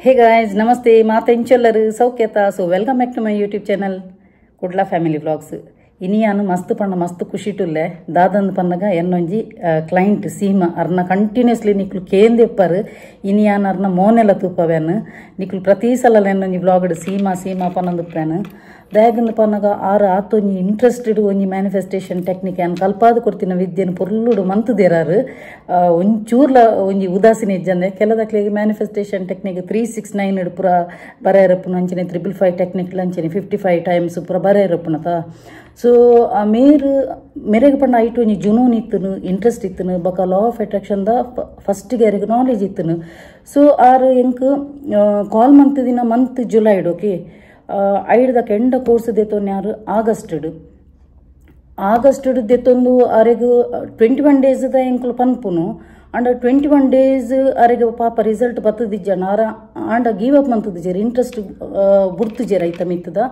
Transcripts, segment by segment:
Hey guys, namaste. Maata inchellaru saukyata. So welcome back to my YouTube channel, Kudla Family Vlogs. Iniyanu mastu panna mastu kushitulle. Dadandu pannaga ennonji client Seema arna continuously niklu kende epparu. Iniyanu arna monela tupavenu. Niklu prati salala ennonji vlog Seema panandu penu. Dayagandu pannaga aru atonji interested onji manifestation technique and kalpadu kortina vidyanu purludu mantu deraru. Onchurla onji udasine ijjande keladaklige manifestation technique 369 idu pura barayirapunu anchine 555 technique lanchine 55 times pura barayirapunata. So merege panna aitu onji junoon ittunu interest ittunu baka law of attraction da first gerige knowledge ittunu. So aru enku call month dina month July okay. ಐಡ್ದ ಕೆಂಡ course ದೇತೊಂದು ಯಾರು August ದೇತೊಂದು ಅರೆಗು 21 days ದ ಎಂಕ್ಲು ಪನ್ಪುನು and 21 days ಅರೆಗೆ ಪಾಪ ರಿಸಲ್ಟ್ ಬತ್ತದಿಜ್ಜ ನಾರ ಆಂಡ ಗಿವ್ ಅಪ್ ಮಂತದಿಜ್ಜೇರಿ ಇಂಟ್ರೆಸ್ಟ್ ಬುಡ್ತಿಜ್ಜೆ ರೈತ ಮಿತ್ತದ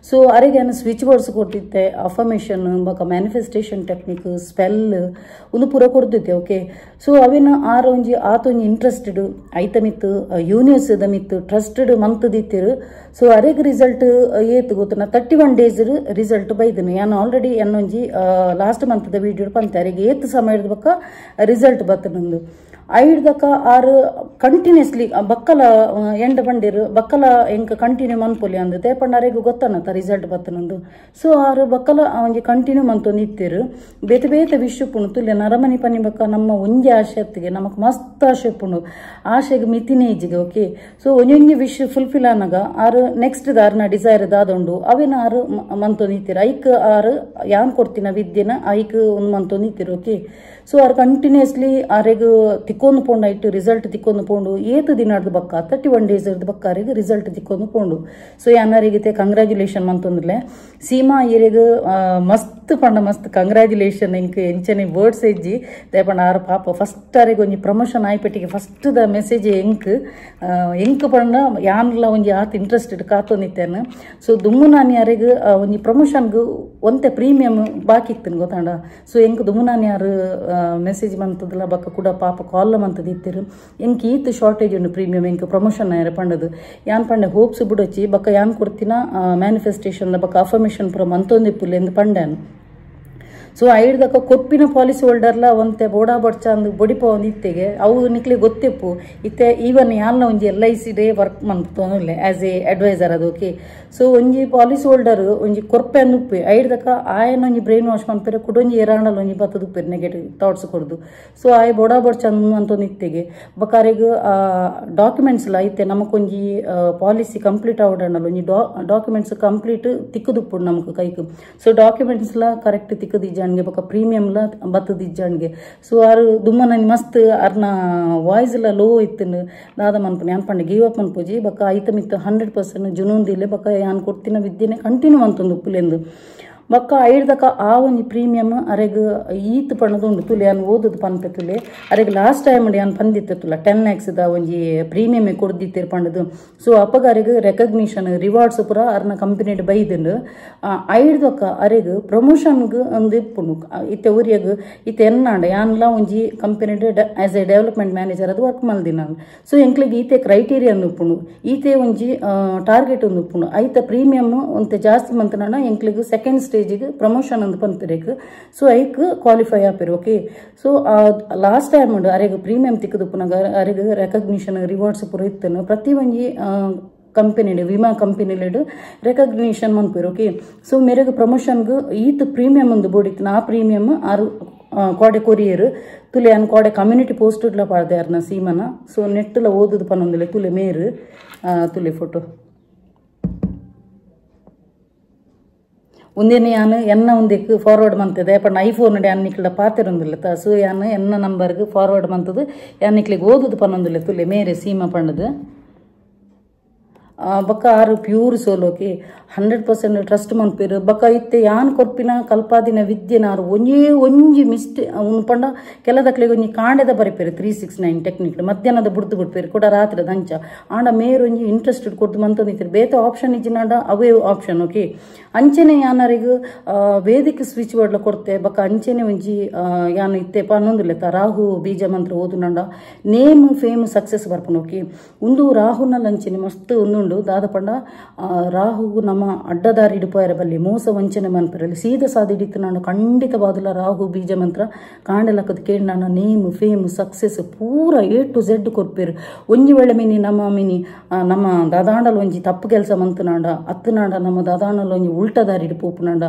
ಸೊ ಅರೆಗೆ ಸ್ವಿಚ್ ವರ್ಡ್ಸ್ ಕೊಟ್ಟಿದ್ದೆ ಅಫರ್ಮೇಷನ್ ಬಕ ಮ್ಯಾನಿಫೆಸ್ಟೇಷನ್ ಟೆಕ್ನಿಕ್ ಸ್ಪೆಲ್ ಒಂದು ಪೂರ ಕೊಡ್ತಿದ್ದೆ ಓಕೆ ಸೊ ಅವೇನು ಆರೊಂಜಿ ಆತೊಂಜಿ ಇಂಟ್ರೆಸ್ಟೆಡ್ ಐತ ಮಿತ್ತು ಯೂನಿವರ್ಸ್ ದ ಮಿತ್ತು ಟ್ರಸ್ಟೆಡ್ ಮಂತದಿತ್ತಿರು ಸೊ ಅರೆಗೆ ರಿಸಲ್ಟ್ ಏತು ಗೊತ್ತನ 31 days ರಿಸಲ್ಟ್ ಬೈದನು ಯಾನು ಆಲ್ರೆಡಿ ಎನ್ನೊಂಜಿ ಲಾಸ್ಟ್ ಮಂತ್ ದ ವಿಡಿಯೋ ಪಂತೆ ಅರೆಗೆ ಏತು ಸಮಯದ ಬಕ್ಕ ರಿಸಲ್ಟ್ ಬತ್ತನೊಂದು ಐಡ್ದಕ ಆರು ಕಂಟಿನ್ಯೂಸ್ಲಿ ಬಕ್ಕಲ ಎಂಡ ಬಂದಿರು ಬಕ್ಕಲ ಎಂಕ ಕಂಟಿನ್ಯೂ ಮನ್ಪೊಲಿ ಅಂದು ತೇಪಂಡಾರೆಗೂ ಗೊತ್ತನತ್ತ ರಿಸಲ್ಟ್ ಬತ್ತನೊಂದು ಸೊ ಆರು ಬಕ್ಕಲ ಒಂಜಿ ಕಂಟಿನ್ಯೂ ಮಂತೊಂದು ಇತ್ತಿರು ಬೇತೆ ಬೇತೆ ವಿಶ್ವ ಪುಣು ತುಲ್ಯ ನರಮನಿ ಪನಿ ಬಕ್ಕ ನಮ್ಮ ಒಂಜಿ ಆಶೆ ಅತ್ತಿಗೆ ನಮಕ್ ಮಸ್ತ್ ಆಶೆ ಪುಣು ಆಶೆಗೆ ಮಿತಿನೇ ಇಜ್ಜಿಗೆ ಓಕೆ ಸೊ ಒಂಜೊಂಜಿ ವಿಶ್ ಫುಲ್ಫಿಲ್ ಆನಾಗ ಆರು ನೆಕ್ಸ್ಟ್ ದಾರ್ನ ಡಿಸೈರ್ ದಾದೊಂಡು ಅವೇನ ಆರು ಮಂತೊಂದು ಇತ್ತಿರು ಐಕ್ ಆರು ಯಾನ್ ಕೊಡ್ತಿನ ವಿದ್ಯೆನ ಐಕ್ ಒಂದು ಮಂತೊಂದು ಇತ್ತಿರು ಓಕೆ ಸೊ ಆರು ಕಂಟಿನ್ಯೂಸ್ಲಿ ಆರೆಗೂ ತಿಕ್ಕೊಂಡು ಪೋಂಡು ಐಟು ರಿಸಲ್ಟ್ ತಿಕ್ಕೊಂಡು ಪೋಂಡು ಏತು ದಿನದ ಬಕ್ಕ 31 days ಬಕ್ಕಾರಿಗೆ ರಿಸಲ್ಟ್ ತಿಕ್ಕೊಂಡು ಪೋಂಡು ಸೊ ಯಾನಾರಿಗಿತೆ ಕಂಗ್ರ್ಯಾಚುಲೇಷನ್ ಮಂತಂದ್ರಲೆ ಸೀಮಾ ಈರೆಗ್ ಮಸ್ತ್ ಪಂಡ ಮಸ್ತ್ ಕಂಗ್ರ್ಯಾಚುಲೇಷನ್ ಇಂಕ್ ಎಂಚನೆ ವರ್ಡ್ಸ್ ಎಜ್ಜಿ ದೇಪಂಡ ಆರು ಪಾಪ ಫಸ್ಟ್ ಆರೆಗೆ ಒಂಜಿ ಪ್ರಮೋಷನ್ ಆಯ್ಪಟ್ಟಿಗೆ ಫಸ್ಟ್ ದ ಮೆಸೇಜ್ ಎಂಕ್ ಪಂಡ ಯಾನ್ಲ ಒಂಜಿ ಆತ್ ಇಂಟ್ರೆಸ್ಟೆಡ್ ಕಾತೊಂದಿತ್ತೇನು ಸೊ ದುಮ್ಮು ನಾನಿ ಆರೆಗ್ ಒಂಜಿ ಪ್ರಮೋಷನ್ಗು ಒಂತೆ ಪ್ರೀಮಿಯಂ ಬಾಕಿ ಇತ್ತನು ಗೊತ್ತಾಂಡ ಸೊ ಎಂಕ್ ದುಮ್ಮು ನಾನಿ ಯಾರು ಮೆಸೇಜ್ ಮಂತದಲ್ಲ ಬಕ್ಕ ಕೂಡ ಪಾಪ ಕಾಲ್ ಮಂತದ ಇತ್ತಿರು ಎಂಕ್ ಈತ್ ಶಾರ್ಟೇಜ್ ಉಂಡು ಪ್ರೀಮಿಯಂ ಎಂಕ್ ಪ್ರಮೋಷನ್ ಯಾರು ಪಂಡದು ಯಾನ್ ಪಂಡೆ ಹೋಪ್ಸ್ ಬಿಡೊಚ್ಚಿ ಬಕ್ಕ ಯಾನ್ ಕೊಡ್ತಿನ ಮ್ಯಾನಿಫೆಸ್ಟೇಷನ್ ಬಕ್ಕ ಅಫರ್ಮೇಷನ್ ಪುರ ಮಂತೊಂದಿಪ್ಪುಲ್ಲೆ ಎಂದು ಪಂಡ್ಯಾನು ಸೊ ಐಡ್ದಕ್ಕ ಕೊಪ್ಪಿನ ಪಾಲಿಸಿ ಹೋಲ್ಡರ್ಲ ಒಂತೆ ಬೋಡಾ ಬಡ್ಚಂದು ಬೊಡಿಪ ಒಂದು ಇತ್ತೆಗೆ ಅವು ನಿಕ್ಲಿ ಗೊತ್ತಿಪ್ಪು ಇತ್ತೆ ಈವನ್ ಯಾಲ್ನ ಒಂಜಿ LIC ಡೇ ವರ್ಕ್ ಮಂತೊಂದುಲ್ಲೆ ಆಸ್ ಎ ಅಡ್ವೈಸರ್ ಅದು ಓಕೆ ಸೊ ಒಂಜಿ ಪಾಲಿಸಿ ಹೋಲ್ಡರ್ ಒಂಜಿ ಕೊರ್ಪೆ ಉಪ್ಪಿ ಐಡ್ದಕ್ಕ ಆಯನ ಒಂಜಿ ಬ್ರೈನ್ ವಾಶ್ ಮನ್ಪೆರೆ ಕುಡೊಂಜಿ ಏರಾಂಡಲ್ ಒಂಜಿ ಬತ್ತದ ಉಪ್ಪಿರು ನೆಗೆಟಿವ್ ಥಾಟ್ಸ್ ಕೊಡ್ದು ಸೊ ಆಯ್ ಬೋಡಾ ಬಡ್ಚಂದು ಅಂತೊಂದು ಇತ್ತೆಗೆ ಬಕಾರಿಗೆ ಡಾಕ್ಯುಮೆಂಟ್ಸ್ ಐತೆ ನಮಕೊಂಜಿ ಪಾಲಿಸಿ ಕಂಪ್ಲೀಟ್ ಆವಡಣ್ಣಲ್ಲ ಒಂಜಿ ಡಾಕ್ಯುಮೆಂಟ್ಸ್ ಕಂಪ್ಲೀಟ್ ತಿಕ್ಕದುಪ್ಪುಡು ನಮಕ್ ಕೈಕ್ ಸೊ ಡಾಕ್ಯುಮೆಂಟ್ಸ್ಲ ಕರೆಕ್ಟ್ ತಿಕ್ಕದಿಜ್ಜ ಬಕ ಪ್ರೀಮಿಯಂಲ ಬತ್ತದಿಜ್ಜಾನ್ಗೆ ಸೊ ಆರು ದುಮ್ಮನ ಮಸ್ತ್ ಅರ್ನ ವಾಯ್ಸ್ ಎಲ್ಲ ಲೋ ಇತ್ತನು ದಾದ ಮನ್ಪನೆ ಯಾನ್ ಪಂಡೆ ಗಿವ್ ಅಪ್ ಮನ್ಪೋಜಿ ಬಕ ಐತ ಮಿತ್ತ 100% ಜುನೂನ್ದಿಲ್ಲೆ ಬಕ ಯಾನ್ ಕೊಡ್ತಿನ ವಿದ್ಯೆನೆ ಕಂಟಿನ್ಯೂ ಅಂತೊಂದು ಉಪ್ಪುಲೆಂದು ಬಕ್ಕ ಐಡ್ದಕ ಆ ಒಂಜಿ ಪ್ರೀಮಿಯಂ ಅರೆಗ್ ಈತ್ ಪಣ್ಣದು ಉಂಡು ತುಲೆ ಯಾನ್ ಓದದು ಪನ್ಪೆ ತುಲೆ ಅರೆಗ್ ಲಾಸ್ಟ್ ಟೈಮ್ ಯಾನ್ ಪಂದಿತ್ತೆ ತುಲ 10 lakhs ದ ಒಂಜಿ ಪ್ರೀಮಿಯಂ ಕೊಡ್ದಿತ್ತೀರ್ ಪಂಡದು ಸೊ ಅಪ್ಪಗ ಅರೆಗ್ ರೆಕಗ್ನಿಷನ್ ರಿವಾರ್ಡ್ಸ್ ಪುರ ಅರ್ನ ಕಂಪನಿಡ್ ಬೈದನು ಐಡ್ದಕ ಅರೆಗ್ ಪ್ರಮೋಷನ್ಗ್ ಒಂದು ಇಪ್ಪುಂಡು ಇತ್ತೆ ಊರಿಯಾಗ ಇತ್ತೆ ಎನ್ನಾಂಡ ಯಾನ್ಲ ಒಂಜಿ ಕಂಪನಿಡ್ ಆಸ್ ಎ ಡೆವಲಪ್ಮೆಂಟ್ ಮ್ಯಾನೇಜರ್ ಅದು ವರ್ಕ್ ಮಲ್ದಿನ ಸೊ ಎಂಕ್ಲಿಗೆ ಈತೆ ಕ್ರೈಟೀರಿಯಾ ಉಪ್ಪುಂಡು ಈತೆ ಒಂಜಿ ಟಾರ್ಗೆಟ್ ಒಂದು ಉಪ್ಪುಂಡು ಐತ ಪ್ರೀಮಿಯಂ ಒಂತೆ ಜಾಸ್ತಿ ಮಂತನ ಎಂಕ್ಲಿಗೆ ಸೆಕೆಂಡ್ ಸ್ಟೇಜ್ ಪ್ರಮೋಷನ್ ಅಂತ ಪಂಪಿರೇಕ್ ಸೊ ಐಕ್ ಕ್ವಾಲಿಫೈ ಆಪಿರು ಓಕೆ ಸೊ ಲಾಸ್ಟ್ ಟೈಮ್ ಉಂಡು ಅರೆಗ್ ಪ್ರೀಮಿಯಂ ತಿಕ್ಕದು ಪುನಗ ಅರೆಗ್ ರೆಕಗ್ನಿಷನ್ ರಿವಾರ್ಡ್ಸ್ ಪುರ ಇತ್ತನು ಪ್ರತಿ ಒಂಜಿ ಕಂಪನಿಡ್ ವಿಮಾ ಕಂಪನಿಲಿಡ್ ರೆಕಗ್ನಿಷನ್ ಮನ್ಪಿರು ಓಕೆ ಸೊ ಮೇರೆಗ್ ಪ್ರಮೋಷನ್ಗ್ ಈತ್ ಪ್ರೀಮಿಯಂ ಒಂದು ಬೋಡಿತ್ತು ಆ ಪ್ರೀಮಿಯಂ ಆರು ಕೋಡೆ ಕೊರಿಯರ್ ತುಲೆ ಅನ್ ಕೋಡೆ ಕಮ್ಯುನಿಟಿ ಪೋಸ್ಟ್ಲ ಪಾಡ್ದೆ ಅರ್ನ ಸೀಮನ ಸೊ ನೆಟ್ಲ ಓದುದು ಪನ್ನೊಂದಿಲ್ಲ ತುಲೆ ಮೇರು ತುಲೆ ಫೋಟೋ ಒಂದೇನೆ ಯಾನು ಎನ್ನ ಒಂದಕ್ಕೆ ಫಾರ್ವರ್ಡ್ ಮಂತದೆ ಪಂಡ ಐಫೋನ್ ಯಾನಿಕ್ಲ ಪಾತಿರೊಂದಿಲ್ಲ ಸೊ ಯಾನು ಎನ್ನ ನಂಬರ್ಗೆ ಫಾರ್ವರ್ಡ್ ಮಂತದು ಯಾನಿಕ್ಲಿಗೆ ಓದುದು ಪನ್ನೊಂದಿಲ್ಲ ತುಲೆ ಮೇರೆ ಸೀಮಾ ಪಂಡದು ಬಕ್ಕ ಆರು ಪ್ಯೂರ್ ಸೋಲೋಕೆ 100% ಟ್ರಸ್ಟ್ ಮನ್ಪೇರು ಬಕ್ಕ ಇತ್ತೆ ಯಾನ್ ಕೊರ್ಪಿನ ಕಲ್ಪಾದಿನ ವಿದ್ಯೆನಾರು ಒಂಜಿ ಉನ್ಪಂಡ ಕೆಲದಕ್ಲೆಗೆ ಒಂಜಿ ಕಾಂಡೆದ ಬರಿಪೇರು 369 ಟೆಕ್ನಿಕ್ ಮಧ್ಯಾಹ್ನದ ಬುಡ್ದು ಬಿಡ್ಪೇರು ಕೂಡ ರಾತ್ರಿ ದಂಚ ಆಂಡ ಮೇರು ಒಂಜಿ ಇಂಟ್ರೆಸ್ಟೆಡ್ ಕೊಡ್ತು ಮಂತೊಂದಿತ್ತೀರಿ ಬೇತೆ ಆಪ್ಷನ್ ಇಜ್ಜಿನಾಂಡ ಅವೇ ಆಪ್ಷನ್ ಓಕೆ ಅಂಚೆನೆ ಯಾನರಿಗೂ ವೇದಿಕ ಸ್ವಿಚ್ ವರ್ಡ್ಲ ಕೊಡ್ತೆ ಬಕ್ಕ ಅಂಚೆನೆ ಒಂಜಿ ಯಾನು ಇತ್ತೆ ಪನ್ನೊಂದುಲೆತ್ತ ರಾಹು ಬೀಜ ಮಂತ್ರ ಓದುನಂಡ ನೇಮ್ ಫೇಮ್ ಸಕ್ಸೆಸ್ ಬರ್ಪುನು ಓಕೆ ಒಂದು ರಾಹುನಲ್ಲಿ ಅಂಚೆನೆ ಮಸ್ತ್ ಒಂದುಂಡು ದಾದ ಪಂಡ ರಾಹು ನಮ್ಮ ಅಡ್ಡದಾರಿ ಇಡುಪಾಯರ ಬಲ್ಲಿ ಮೋಸ ವಂಚನೆ ಮನ್ಪರಲ್ಲಿ ಸೀದ ಸಾದ ಹಿಡಿತು ನಾನು ಖಂಡಿತವಾದಲ್ಲ ರಾಹು ಬೀಜ ಮಂತ್ರ ಕಾಂಡೆಲಕ್ಕದ ಕೇಳಿ ನಾನು ನೇಮ್ ಫೇಮ್ ಸಕ್ಸೆಸ್ ಪೂರ A to Z ಕೊರ್ಪೇರು ಒಂಜಿ ವೇಳೆ ನಮ್ಮ ದಾದಾಂಡಲ್ ಒಂಜಿ ತಪ್ಪು ಕೆಲಸ ಮಂತನಾಂಡ ಅತ್ತನಾಂಡ ನಮ್ಮ ದಾದಾಂಡಲ್ ಒಂಜಿ ಉಲ್ಟಾ ದಾರಿ ಇಡುಪೋಪುನಾಂಡ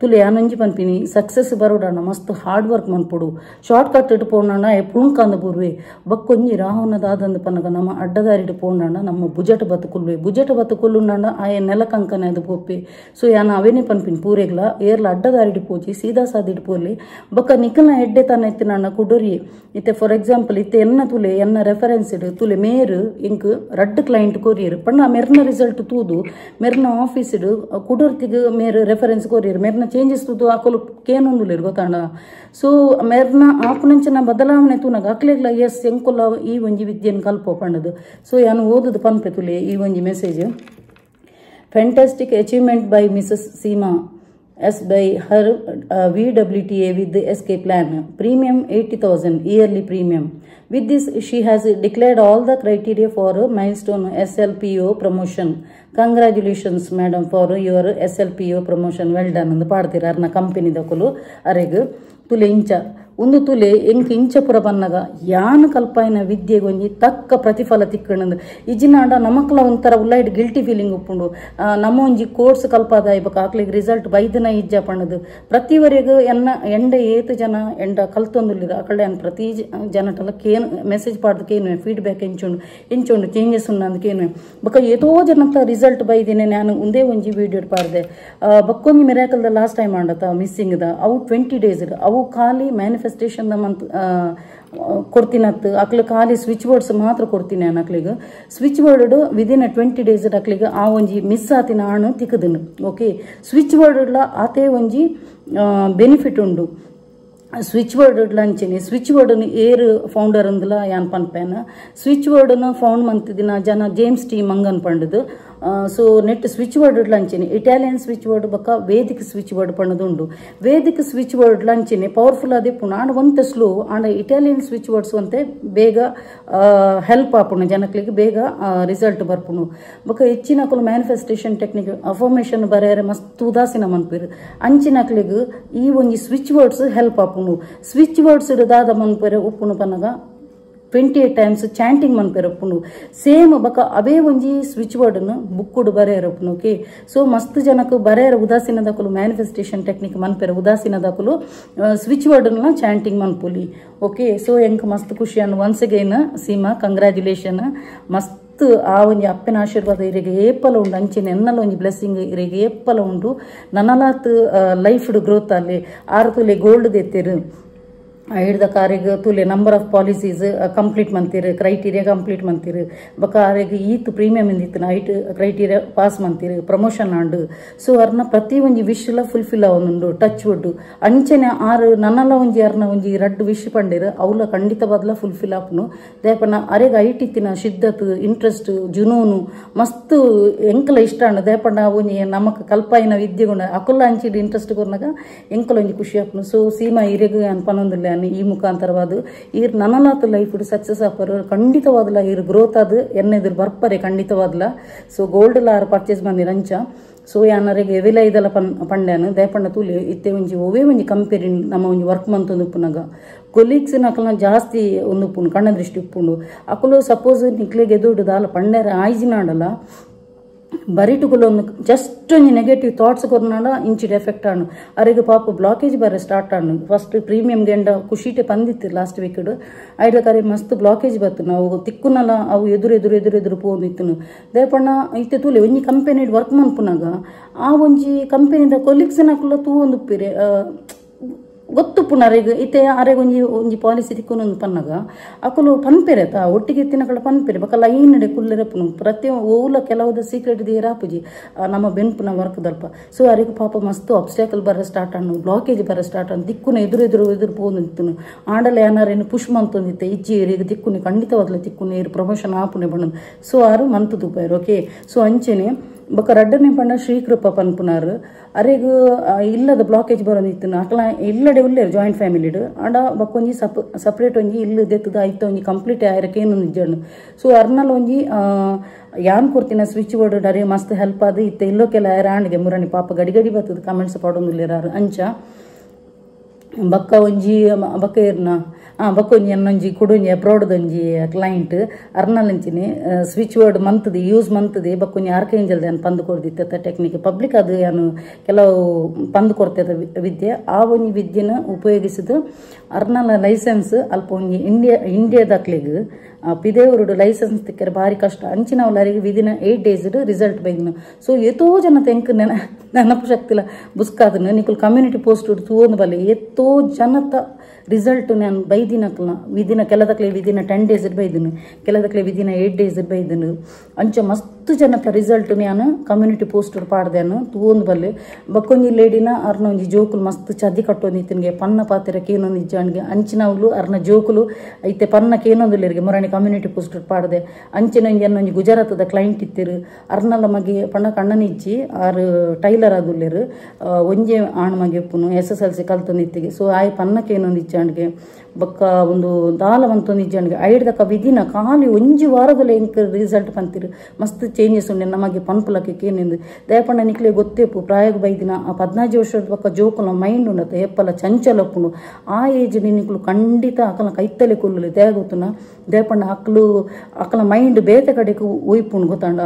ತುಲೆ ಯಾನೊಂಜಿ ಪನ್ಪಿನಿ ಸಕ್ಸೆಸ್ ಬರೋಡಾಂಡ ಮಸ್ತ್ ಹಾರ್ಡ್ ವರ್ಕ್ ಮನ್ಪೊಡು ಶಾರ್ಟ್ ಕಟ್ ಇಡುಪೋಣಾಂಡ ಪುಣ್ಕಾಂದ ಬುರ್ವೆ ಬಕ್ಕೊಂಜಿ ರಾಹುನ ದಾದಂದು ಪನ್ನಗ ನಮ್ಮ ಅಡ್ಡದಾರಿ ಇಡುಪೋಣಾಂಡ ನಮ್ಮ ಬುಜಟ ಬತ್ತುಕೊಲ್ಲುಂಡಾಂಡ ಆಯ ನೆಲಕಂಕನೆ ಅದು ಪೋಪೆ ಸೊ ಯಾನ ಅವೇನೇ ಪನ್ಪಿನಿ ಪೂರೆಗ್ಲ ಏರ್ಲ ಅಡ್ಡದಾರಿ ಇಡುಪೋಜಿ ಸೀದಾ ಸಾದ ಇಡುಪೋಲಿ ಬಕ್ಕ ನಿಖಲ್ನ ಎಡ್ಡೆ ತಾನ ಎತ್ತಿನಾಂಡ ಕುಡೋರಿ ಇತ್ತೆ ಫಾರ್ ಎಕ್ಸಾಂಪಲ್ ಇತ್ತೆ ಎನ್ನ ತುಲೆ ಎನ್ನ ರೆಫರೆನ್ಸ್ ಇಡು ತುಲೆ ಮೇರು ಇಂಕ್ ರಡ್ ಕ್ಲೈಂಟ್ ಕೊರಿಯರ್ ಪಣ್ಣ ಮೆರ್ನ ರಿಸಲ್ಟ್ ತೂದು ಮೆರ್ನ ಆಫೀಸ್ ಇಡು ಕುಡೋರ್ತಿಗೆ ಮೇರು ರೆಫರೆನ್ಸ್ ಕೊರಿಯರ್ ಮೆರ್ನ ಚೇಂಜಸ್ ತೂದು ಹಾಕಲು ಕೇನೊಂದುಲೇರು ಗೊತ್ತಾಂಡ ಸೊ ಮೆರ್ನ ಆಪುನಂಚನ ಬದಲಾವಣೆ ತೂನಾಗ ಅಕ್ಲೆಗ್ಲ ಎಸ್ ಎಂಕೊಲ್ಲ ಈ ಒಂಜಿ ವಿದ್ಯೆಯನ್ನು ಕಲ್ಪೋ ಪಂಡದು ಸೊ ಯಾನು ಓದುದು ಪನ್ಪೆ ತುಲೆ ಈ ಒಂಜಿ message fantastic achievement by Mrs Seema as by her VWTA with the SK plan. Premium 80,000 yearly premium. With this, she has declared all the criteria for a milestone SLPO promotion. Congratulations, madam, for your SLPO promotion. Well done. And the party arna company da kulu aregu tule incha. ಒಂದು ತುಲೆ ಎಂಕ್ ಇಂಚಪುರ ಬನ್ನಗ ಯಾನ್ ಕಲ್ಪಾಯಿನ ವಿದ್ಯೆಗೊಂಜಿ ತಕ್ಕ ಪ್ರತಿಫಲ ತಿಕ್ಕಣಂದು ಇಜಿನಾಂಡ ನಮಕ್ಲ ಒಂಥರ ಉಳ್ಳಾಯ್ಡ್ guilty feeling ಉಪ್ಪುಂಡು ನಮ್ಮ ಒಂಜಿ ಕೋರ್ಸ್ ಕಲ್ಪಾದ ಇವಾಗ ಆಕ್ಲಿಗೆ ರಿಸಲ್ಟ್ ಬೈದನ ಇಜ್ಜ ಪಣ್ಣದು ಪ್ರತಿವರೆಗೂ ಎಂಡ ಏತು ಜನ ಎಂಡ ಕಲ್ತೊಂದುಲ್ಲಿರ ಅಕಡೆ ಪ್ರತಿ ಜನಟಲ್ಲ ಕೇನು ಮೆಸೇಜ್ ಪಾಡ್ದಕ್ಕೇನು ಫೀಡ್ಬ್ಯಾಕ್ ಎಂಚುಂಡು ಚೇಂಜಸ್ ಉನ್ನಂದಕ್ಕೇನು ಬೊಕ್ಕ ಏತೋ ಜನತ ರಿಸಲ್ಟ್ ಬೈದಿನೇ ನಾನು ಒಂದೇ ಒಂಜಿ ವಿಡಿಯೋ ಪಾಡ್ದೆ ಬಕ್ಕೊಂಜಿ ಮಿರಾಕಲ್ದ ಲಾಸ್ಟ್ ಟೈಮ್ ಮಾಡತ್ತ ಮಿಸ್ಸಿಂಗ್ದ ಅವು 20 days ಅವು ಖಾಲಿ ಮ್ಯಾನಿಫೆಸ್ಟೇಷನ್ ಮಂತ್ ಕೊಡ್ತೀನತ್ತು ಅಕ್ಲಿಗೆ ಖಾಲಿ ಸ್ವಿಚ್ ವರ್ಡ್ಸ್ ಮಾತ್ರ ಕೊಡ್ತೀನಿ ನಾನು ಅಕ್ಲಿಗೆ ಸ್ವಿಚ್ ವರ್ಡ್ ವಿದಿನ್ 20 days ಅಕ್ಲಿಗೆ ಆ ಒಂಜಿ ಮಿಸ್ ಆತಿನ ಆಣು ತಿಕ್ಕದನು ಓಕೆ ಸ್ವಿಚ್ ವರ್ಡ್ ಆತೇ ಒಂಜಿ ಬೆನಿಫಿಟ್ ಉಂಡು ಸ್ವಿಚ್ ವರ್ಡ್ ಲಂಚನೆ ಸ್ವಿಚ್ ವರ್ಡ್ ಏರ್ ಫೌಂಡರ್ ಅಂದಲ ಯಾನ್ ಪನ್ಪೇನ ಸ್ವಿಚ್ ವರ್ಡ್ನ ಫೌಂಡ್ ಮಂತಿದಿನ ಜನ ಜೇಮ್ಸ್ ಟಿ ಮಂಗನ್ ಪಂಡದು ಸೊ ನೆಟ್ ಸ್ವಿಚ್ ವರ್ಡ್ ಲಂಚನೆ ಇಟಾಲಿಯನ್ ಸ್ವಿಚ್ ವರ್ಡ್ ಬಕ್ಕ ವೇದಿಕ ಸ್ವಿಚ್ ವರ್ಡ್ ಪಣ್ಣದುಂಡು ವೇದಿಕ ಸ್ವಿಚ್ ವರ್ಡ್ ಲಂಚನೆ ಪವರ್ಫುಲ್ ಅದೇ ಪುಣ ಆಂಡ ಒಂತೆ ಸ್ಲೋ ಆಂಡ ಇಟಾಲಿಯನ್ ಸ್ವಿಚ್ ವರ್ಡ್ಸ್ ಅಂತೆ ಬೇಗ ಹೆಲ್ಪ್ ಆಪುಣ ಜನಕ್ಲಿಗೆ ಬೇಗ ರಿಸಲ್ಟ್ ಬರ್ಪುಣು ಬಕ್ಕ ಹೆಚ್ಚಿನಕಲು ಮ್ಯಾನಿಫೆಸ್ಟೇಷನ್ ಟೆಕ್ನಿಕ್ ಅಫರ್ಮೇಷನ್ ಬರೆಯರೆ ಮಸ್ತ್ ಉದಾಸೀನ ಮನ್ಪೇರು ಅಂಚಿನಕ್ಲಿಗೆ ಈ ಒಂಜಿ ಸ್ವಿಚ್ ವರ್ಡ್ಸ್ ಹೆಲ್ಪ್ ಆಪುಣು ಸ್ವಿಚ್ ವರ್ಡ್ಸ್ ಇಡದಾದ ಮನ್ಪೇರೆ ಉಪ್ಪುಣು ಪನ್ನಗ 28 times chanting ಮನ್ಪೇರಪ್ಪುನು ಸೇಮ್ ಬಕ ಅವೇ ಒಂಜಿ ಸ್ವಿಚ್ ವರ್ಡ್ನು ಬುಕ್ಕುಡು ಬರೆಯರಪ್ಪುನು ಓಕೆ ಸೊ ಮಸ್ತ್ ಜನಕ್ಕೆ ಬರೆಯರ ಉದಾಸೀನದಕಲು ಮ್ಯಾನಿಫೆಸ್ಟೇಷನ್ ಟೆಕ್ನಿಕ್ ಮನ್ಪೇರ ಉದಾಸೀನದಕಲು ಸ್ವಿಚ್ ವರ್ಡ್ನ ಚಾಂಟಿಂಗ್ ಮನ್ಪುಲಿ ಓಕೆ ಸೊ ಎಂಕ್ ಮಸ್ತ್ ಖುಷಿ ಅನ್ನು ಒನ್ಸ್ ಅಗೈನ್ ಸೀಮಾ ಕಂಗ್ರ್ಯಾಚುಲೇಷನ್ ಮಸ್ತ್ ಆ ಒಂಜಿ ಅಪ್ಪನ ಆಶೀರ್ವಾದ ಇರಿಗೆ ಏಪಲ ಉಂಡು ಅಂಚಿನ ಎನ್ನಲ ಒಂಜಿ ಬ್ಲೆಸ್ಸಿಂಗ್ ಇರಿಗೆ ಏಪಲ ಉಂಡು ನನಲಾತ್ ಲೈಫ್ ಗ್ರೋತ್ ಅಲ್ಲಿ ಆರು ಗೋಲ್ಡ್ ದೆತ್ತೇರು ಹಿಡ್ದ ಕಾರಿಗೆ ತುಲೆ ನಂಬರ್ ಆಫ್ ಪಾಲಿಸೀಸ್ ಕಂಪ್ಲೀಟ್ ಮಂತೀರು ಕ್ರೈಟೀರಿಯಾ ಕಂಪ್ಲೀಟ್ ಮಂತೀರು ಬಕ ಆರಿಗೆ ಈತ್ ಪ್ರೀಮಿಯಮ್ ಇಂದಿತ್ತು ಐಟ್ ಕ್ರೈಟೀರಿಯಾ ಪಾಸ್ ಮಂತೀರು ಪ್ರಮೋಷನ್ ಆಂಡು ಸೊ ಅರ್ನ ಪ್ರತಿ ಒಂಜಿ ವಿಶ್ಲ ಫುಲ್ಫಿಲ್ ಅವನುಂಡು ಟಚ್ ವುಡ್ ಅಂಚನೆ ಆರು ನನ್ನಲ ಒಂಜಿ ಅರ್ನ ಒಂಜಿ ರಡ್ ವಿಶ್ ಪಂಡೇರು ಅವಳ ಖಂಡಿತವಾದ್ಲ ಫುಲ್ಫಿಲ್ ಆಪುನು ದೇಪನ ಅರೆಗೆ ಐಟ್ ಇತ್ತಿನ ಶಿದ್ದತ್ ಇಂಟ್ರೆಸ್ಟ್ ಜುನೂನು ಮಸ್ತ್ ಎಂಕಲ ಇಷ್ಟ ಅಂಡು ದೇಪಂಡ ಒಂಜಿ ನಮಕ್ ಕಲ್ಪಾಯಿನ ವಿದ್ಯೆಗುಂಡ ಅಕುಲ್ಲ ಅಂಚಿಡ್ ಇಂಟ್ರೆಸ್ಟ್ ಕೊರ್ನಾಗ ಎಂಕಲ ಒಂಜಿ ಖುಷಿ ಆಪುನು ಸೊ ಸೀಮಾ ಇರೆಗು ಅನ್ಪನೊಂದಿಲ್ಲ ಈ ಮುಖಾಂತರವಾದ ಈರ್ ನನಲಾತ ಲೈಫ್ ಸಕ್ಸಸ್ ಆಪರು ಖಂಡಿತವಾದಲ ಈರ್ ಗ್ರೋತ್ ಅದು ಎನ್ನೆದ್ರು ಬರ್ಪರೆ ಖಂಡಿತವಾದಲ ಸೊ ಗೋಲ್ಡ್ ಲಾರ್ ಪರ್ಚೇಸ್ ಬಂದಿರಂಚ ಸೊ ಯಾನರಿಗೆ ಎವಿಲ ಇದೆಲ್ಲ ಪಂಡ್ಯಾನು ದಯಪಂಡ ತೂಲಿ ಇತ್ತೆ ಒಂಜಿ ಒವೇ ಒಂಜಿ ಕಂಪೇರಿ ನಮ್ಮ ಒಂಜಿ ವರ್ಕ್ ಮಂತೊಂದು ಉಪ್ಪುನಾಗ ಕೊಲೀಗ್ಸ್ ಅಕಲ್ನ ಜಾಸ್ತಿ ಒಂದು ಉಪ್ಪುಂಡು ಕಣ್ಣ ದೃಷ್ಟಿ ಉಪ್ಪುಂಡು ಅಕಲು ಸಪೋಸ್ ನಿಕ್ಲಿಗೆ ಎದುರು ದಾಲ ಪಂಡ್ಯಾರ ಆಯ್ಜಿನಾಡಲ್ಲ ಬರಿಟುಗಳೊಂದು ಜಸ್ಟ್ ಒಂಜಿ ನೆಗೆಟಿವ್ ಥಾಟ್ಸ್ ಕೊರ್ನಾಡ ಇಂಚಿಡ್ ಎಫೆಕ್ಟ್ ಆಣು ಅರೆಗೆ ಪಾಪ ಬ್ಲಾಕೇಜ್ ಬರೆ ಸ್ಟಾರ್ಟ್ ಆಣು ಫಸ್ಟ್ ಪ್ರೀಮಿಯಂ ಗೆಂಡ ಖುಷಿಟೆ ಪಂದಿತ್ತು ಲಾಸ್ಟ್ ವೀಕ್ಡ್ ಐಡ್ಲ ಕರೆ ಮಸ್ತ್ ಬ್ಲಾಕೇಜ್ ಬತ್ತು ನಾವು ತಿಕ್ಕುನಲ್ಲ ಅವು ಎದುರು ಪೋದಿತ್ತು ದೇಪಣ್ಣ ಇತ್ತೆ ತೂಲೆ ಒಂಜಿ ಕಂಪೆನಿಡ್ ವರ್ಕ್ ಮನ್ಪುನಾಗ ಆ ಒಂಜಿ ಕಂಪೆನಿದ ಕೊಲೀಗ್ಸ್ ನಕುಲ ತೂ ಒಂದು ಪಿರೆ ಗೊತ್ತು ಪುನರೆಗ್ ಇತ್ತೆ ಅರೆಗ್ ಒಂಜಿ ಪಾಲಿಸಿ ತಿಕ್ಕೊಂದು ಪನ್ನಗ ಅಕಲು ಪನ್ಪೆರೆತ ಒಟ್ಟಿಗೆ ತಿನ್ನಕಳ ಪನ್ಪೆರೆ ಬಕ್ಕ ಲೈನ್ ನಡೆ ಕುಲ್ಲೆರಪ್ಪನು ಪ್ರತಿ ಓಲ ಕೆಲವುದ ಸೀಕ್ರೆಟ್ ದೇರಾಪುಜಿ ನಮ್ಮ ಬೆನ್ಪುನ ವರ್ಕ್ ದಲ್ಪ ಸೊ ಅರೆಗ್ ಪಾಪ ಮಸ್ತ್ ಆಬ್ಸ್ಟ್ಯಾಕಲ್ ಬರ ಸ್ಟಾರ್ಟ್ ಅನ್ನು ಬ್ಲಾಕೇಜ್ ಬರ ಸ್ಟಾರ್ಟ್ ಅನ್ನು ದಿಕ್ಕುನ ಎದುರು ಪೋದಿತ್ತು ಆಂಡಲೆ ಏನಾರೇನು ಪುಷ್ ಮಂತೊಂದಿತ್ತೆ ಇಜ್ಜಿ ಏರಿಗೆ ದಿಕ್ಕುನಿ ಖಂಡಿತವಾಗ್ಲೇ ತಿಕ್ಕುನಿ ಏರು ಪ್ರಮೋಷನ್ ಆಪುನೆ ಬಣ್ಣದು ಸೊ ಆರು ಮಂತು ತುಪಾಯರು ಓಕೆ ಸೊ ಅಂಚೆನೆ ಬೊಕ್ಕ ರಡ್ಡನೆ ಪಂಡ ಶ್ರೀಕೃಪ ಪನ್ಪುನಾರು ಅರೆಗ್ ಇಲ್ಲದ ಬ್ಲಾಕೇಜ್ ಬರೋದಿತ್ತು ಅಕಲ ಇಲ್ಲಡೆ ಉಲ್ಲೇರು ಜಾಯಿಂಟ್ ಫ್ಯಾಮಿಲಿಡ್ ಅಂಡ ಬಕ್ಕೊಂಜಿ ಸಪ್ರೇಟ್ ಒಂಜಿ ಇಲ್ಲು ದೆತ್ತದ ಐತ ಒಂಜಿ ಕಂಪ್ಲೀಟ್ ಆಯರಕ್ಕೆ ಏನು ನಿಜಣ್ಣು ಸೊ ಅರ್ನಲ್ ಒಂಜಿ ಯಾನ್ ಕೊಡ್ತಿನ ಸ್ವಿಚ್ ವರ್ಡ್ ಅರೆ ಮಸ್ತ್ ಹೆಲ್ಪ್ ಆದ ಇತ್ತೆ ಇಲ್ಲೋ ಕೆಲ ಆ್ಯಂಡ್ಗೆ ಮುರಣಿ ಪಾಪ ಗಡಿ ಬರ್ತದ ಕಮೆಂಟ್ಸ್ ಪಡೊಂದುಲ್ಲೇರಾರು ಅಂಚ ಬಕ್ಕ ಒಂಜಿ ಬಕ್ಕ ಏರ್ನ ಬಕ್ಕೊಂಜಿ ಅನ್ನೊಂಜಿ ಕುಡೊಂಜಿ ಅಬ್ರಾಡ್ದೊಂಜಿ ಕ್ಲೈಂಟ್ ಅರ್ನಲಂಚಿನಿ ಸ್ವಿಚ್ ವರ್ಡ್ ಮಂತದಿ ಯೂಸ್ ಮಂತದಿ ಬಕ್ಕೊಂಜಿ ಆರ್ಕೇಂಜಲ್ದೆ ಅನ್ನು ಪಂದು ಕೊಡ್ದಿತ್ತ ಟೆಕ್ನಿಕ್ ಪಬ್ಲಿಕ್ ಅದು ಏನು ಕೆಲವು ಪಂದು ಕೊಡ್ತದ ವಿದ್ಯೆ ಆ ಒಂಜಿ ವಿದ್ಯೆನ ಉಪಯೋಗಿಸಿದ ಅರ್ನಲ ಲೈಸೆನ್ಸ್ ಅಲ್ಪ ಒಂಜಿ ಇಂಡಿಯಾದಕ್ಲಿಗ್ ಪಿದೇವರುಡು ಲೈಸೆನ್ಸ್ ತಿಕ್ಕರೆ ಭಾರಿ ಕಷ್ಟ ಅಂಚಿನವಲ್ಲರಿಗೆ ವಿದಿನ 8 days ರಿಸಲ್ಟ್ ಬೈದಿನ ಸೊ ಎತ್ತೋ ಜನ ತೆಂಕ್ ನೆನಪು ಶಕ್ತಿಲ್ಲ ಬುಸ್ಕಾದನು ನಿಕುಲ್ ಕಮ್ಯುನಿಟಿ ಪೋಸ್ಟ್ ತೂವೊಂದು ಬಲ್ಲೆ ಎತ್ತೋ ಜನತ ರಿಸಲ್ಟ್ ನಾನು ಬೈದಿನಕ್ಲ ವಿದಿನ ಕೆಲದಕ್ಲೆ ವಿದಿನ 10 days ಬೈದನು ಕೆಲದಕ್ಲೆ ವಿದಿನ 8 days ಬೈದನು ಅಂಚ ಮಸ್ತ್ ಜನತ ರಿಸಲ್ಟ್ ನಾನು ಕಮ್ಯುನಿಟಿ ಪೋಸ್ಟ್ ಪಾಡ್ದೇನು ತೂವೊಂದು ಬಲ್ಲೆ ಬಕ್ಕೊಂಜಿ ಲೇಡಿನ ಅರ್ನ ಒಂಜಿ ಜೋಕುಲು ಮಸ್ತ್ ಚದ್ದಿ ಕಟ್ಟೊಂದಿತ್ತಿನ್ಗೆ ಪನ್ನ ಪಾತಿರಕ್ಕೆ ಏನೊಂದು ಇಜ್ಜಾಣ್ಗೆ ಅಂಚಿನವ್ಲು ಅರ್ನ ಜೋಕುಲು ಐತೆ ಪನ್ನಕ್ಕೆ ಏನೊಂದುಲ್ಲೇರಿಗೆ ಮುರಣಿ ಕಮ್ಯುನಿಟಿ ಪೋಸ್ಟ್ ಪಾಡ್ದೆ ಅಂಚಿನ ಒಂಜಿ ಗುಜರಾತದ ಕ್ಲೈಂಟ್ ಇತ್ತಿರು ಅರ್ನಲ್ಲ ಮಗೆ ಪಂಡ ಕಣ್ಣನಿಜ್ಜಿ ಆರು ಟೈಲರ್ ಆದುಲ್ಲೇರು ಒಂಜೆ ಆಣ್ ಮಗೆ ಉಪ್ಪುನು SSLC ಕಲ್ತೊಂದಿತ್ತಿಗೆ ಸೊ ಆಯ್ ಪನ್ನಕ್ಕೆ ಏನೊಂದು ಇಜ್ಜಾಣ್ಗೆ ಬೊಕ್ಕ ಒಂದು ದಾಲ ಮಂತೊಂದು ಇಜ್ಜಾಣ್ಗೆ ಐಡ್ದಕ್ಕ ವಿದಿನ ಖಾಲಿ ಒಂಜಿ ವಾರದಲ್ಲಿ ಎಂಕ್ ರಿಸಲ್ಟ್ ಪಂತಿರು ಮಸ್ತ್ ಚೇಂಜಸ್ ಉಂಡೆ ನಮಗೆ ಪನ್ಪುಲಕ್ಕೆ ಏನೆಂದು ದಯಪಂಡ ನಿಕ್ಲೆ ಗೊತ್ತೇಪು ಪ್ರಾಯಗ ಬೈದಿನ ಆ 15 ವರ್ಷದ ಬೊಕ್ಕ ಜೋಕುಲ ಮೈಂಡ್ ಉಂಡತ ಎಪ್ಪಲ ಚಂಚಲ ಉಪ್ಪುಂಡು ಆ ಏಜ್ ನಿಕ್ಲು ಖಂಡಿತ ಅಕಲ ಕೈತಲೆ ಕೊಲ್ಲಲಿ ದೇಹ ಗೊತ್ತುನ ದೇಪಂಡ ಅಕಲ ಮೈಂಡ್ ಬೇತೆ ಕಡೆಗೆ ಒಯ್ಪುಂಡು ಗೊತ್ತಾಂಡ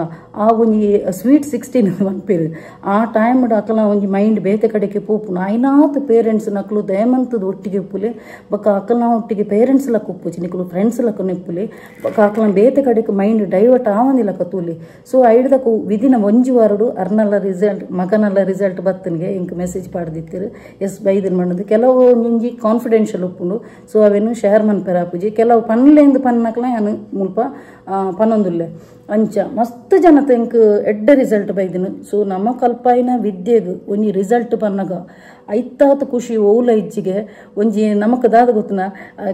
ಆ ಒಂಜಿ ಸ್ವೀಟ್ 16 ಪನ್ಪೇರು ಆ ಟೈಮ್ ಅಕಲ ಒಂಜಿ ಮೈಂಡ್ ಬೇತೆ ಕಡೆಗೆ ಪೋಪುನು ಐನಾತ್ ಪೇರೆಂಟ್ಸ್ ನಕ್ಲು ದಯಮಂತದ ಒಟ್ಟಿಗೆ ಉಪ್ಪುಲೆ ಬೊಕ್ಕ ಅಕಲ್ನ ಒಟ್ಟಿಗೆ ಪೇರೆಂಟ್ಸ್ ಲಕ್ಕ ಉಪ್ಪುಜಿ ನಿಕ್ಲು ಫ್ರೆಂಡ್ಸ್ ಲಕ್ಕ ನಿಪ್ಪುಲೆ ಬೊಕ್ಕ ಅಕಲ ಬೇತೆ ಕಡೆಗೆ ಮೈಂಡ್ ಡೈವರ್ಟ್ ಆವಂದಿಲ್ಲ ತೂಲಿ ಸೊ ಐಡ್ದಕ್ಕೂ ವಿದಿನ ಒಂಜಿ ವಾರಡು ಅರ್ನಲ್ಲ ರಿಸಲ್ಟ್ ಮಗನಲ್ಲ ರಿಸಲ್ಟ್ ಬತ್ತನಿಗೆ ಇಂಕ್ ಮೆಸೇಜ್ ಪಾಡ್ದಿತ್ತಿರು ಎಸ್ ಬೈದನ್ ಮಾಡೋದು ಕೆಲವು ಒಂಜಿ ಕಾನ್ಫಿಡೆನ್ಷಿಯಲ್ ಉಪ್ಪುಂಡು ಸೊ ಅವೇನು ಶೇರ್ ಮನ್ಪೆರ ಆಪುಜಿ ಕೆಲವು ಪನ್ಲೆಂದು ಪನ್ನಕ್ಲ ನಾನು ಮುಲ್ಪ ಪನ್ನೊಂದುಲ್ಲೆ ಅಂಚ ಮಸ್ತ್ ಜನ ತೆಂಕ್ ಎಡ್ಡ ರಿಸಲ್ಟ್ ಬೈದಿನ ಸೊ ನಮ್ಮ ಕಲ್ಪಾಯಿನ ವಿದ್ಯೆಗ್ ಒಂಜಿ ರಿಸಲ್ಟ್ ಪನ್ನಗ ಐತಾತ್ ಖುಷಿ ಓಲ ಇಜ್ಜಿಗೆ ಒಂಜಿ ನಮಕ್ ದಾದ ಗೊತ್ತನ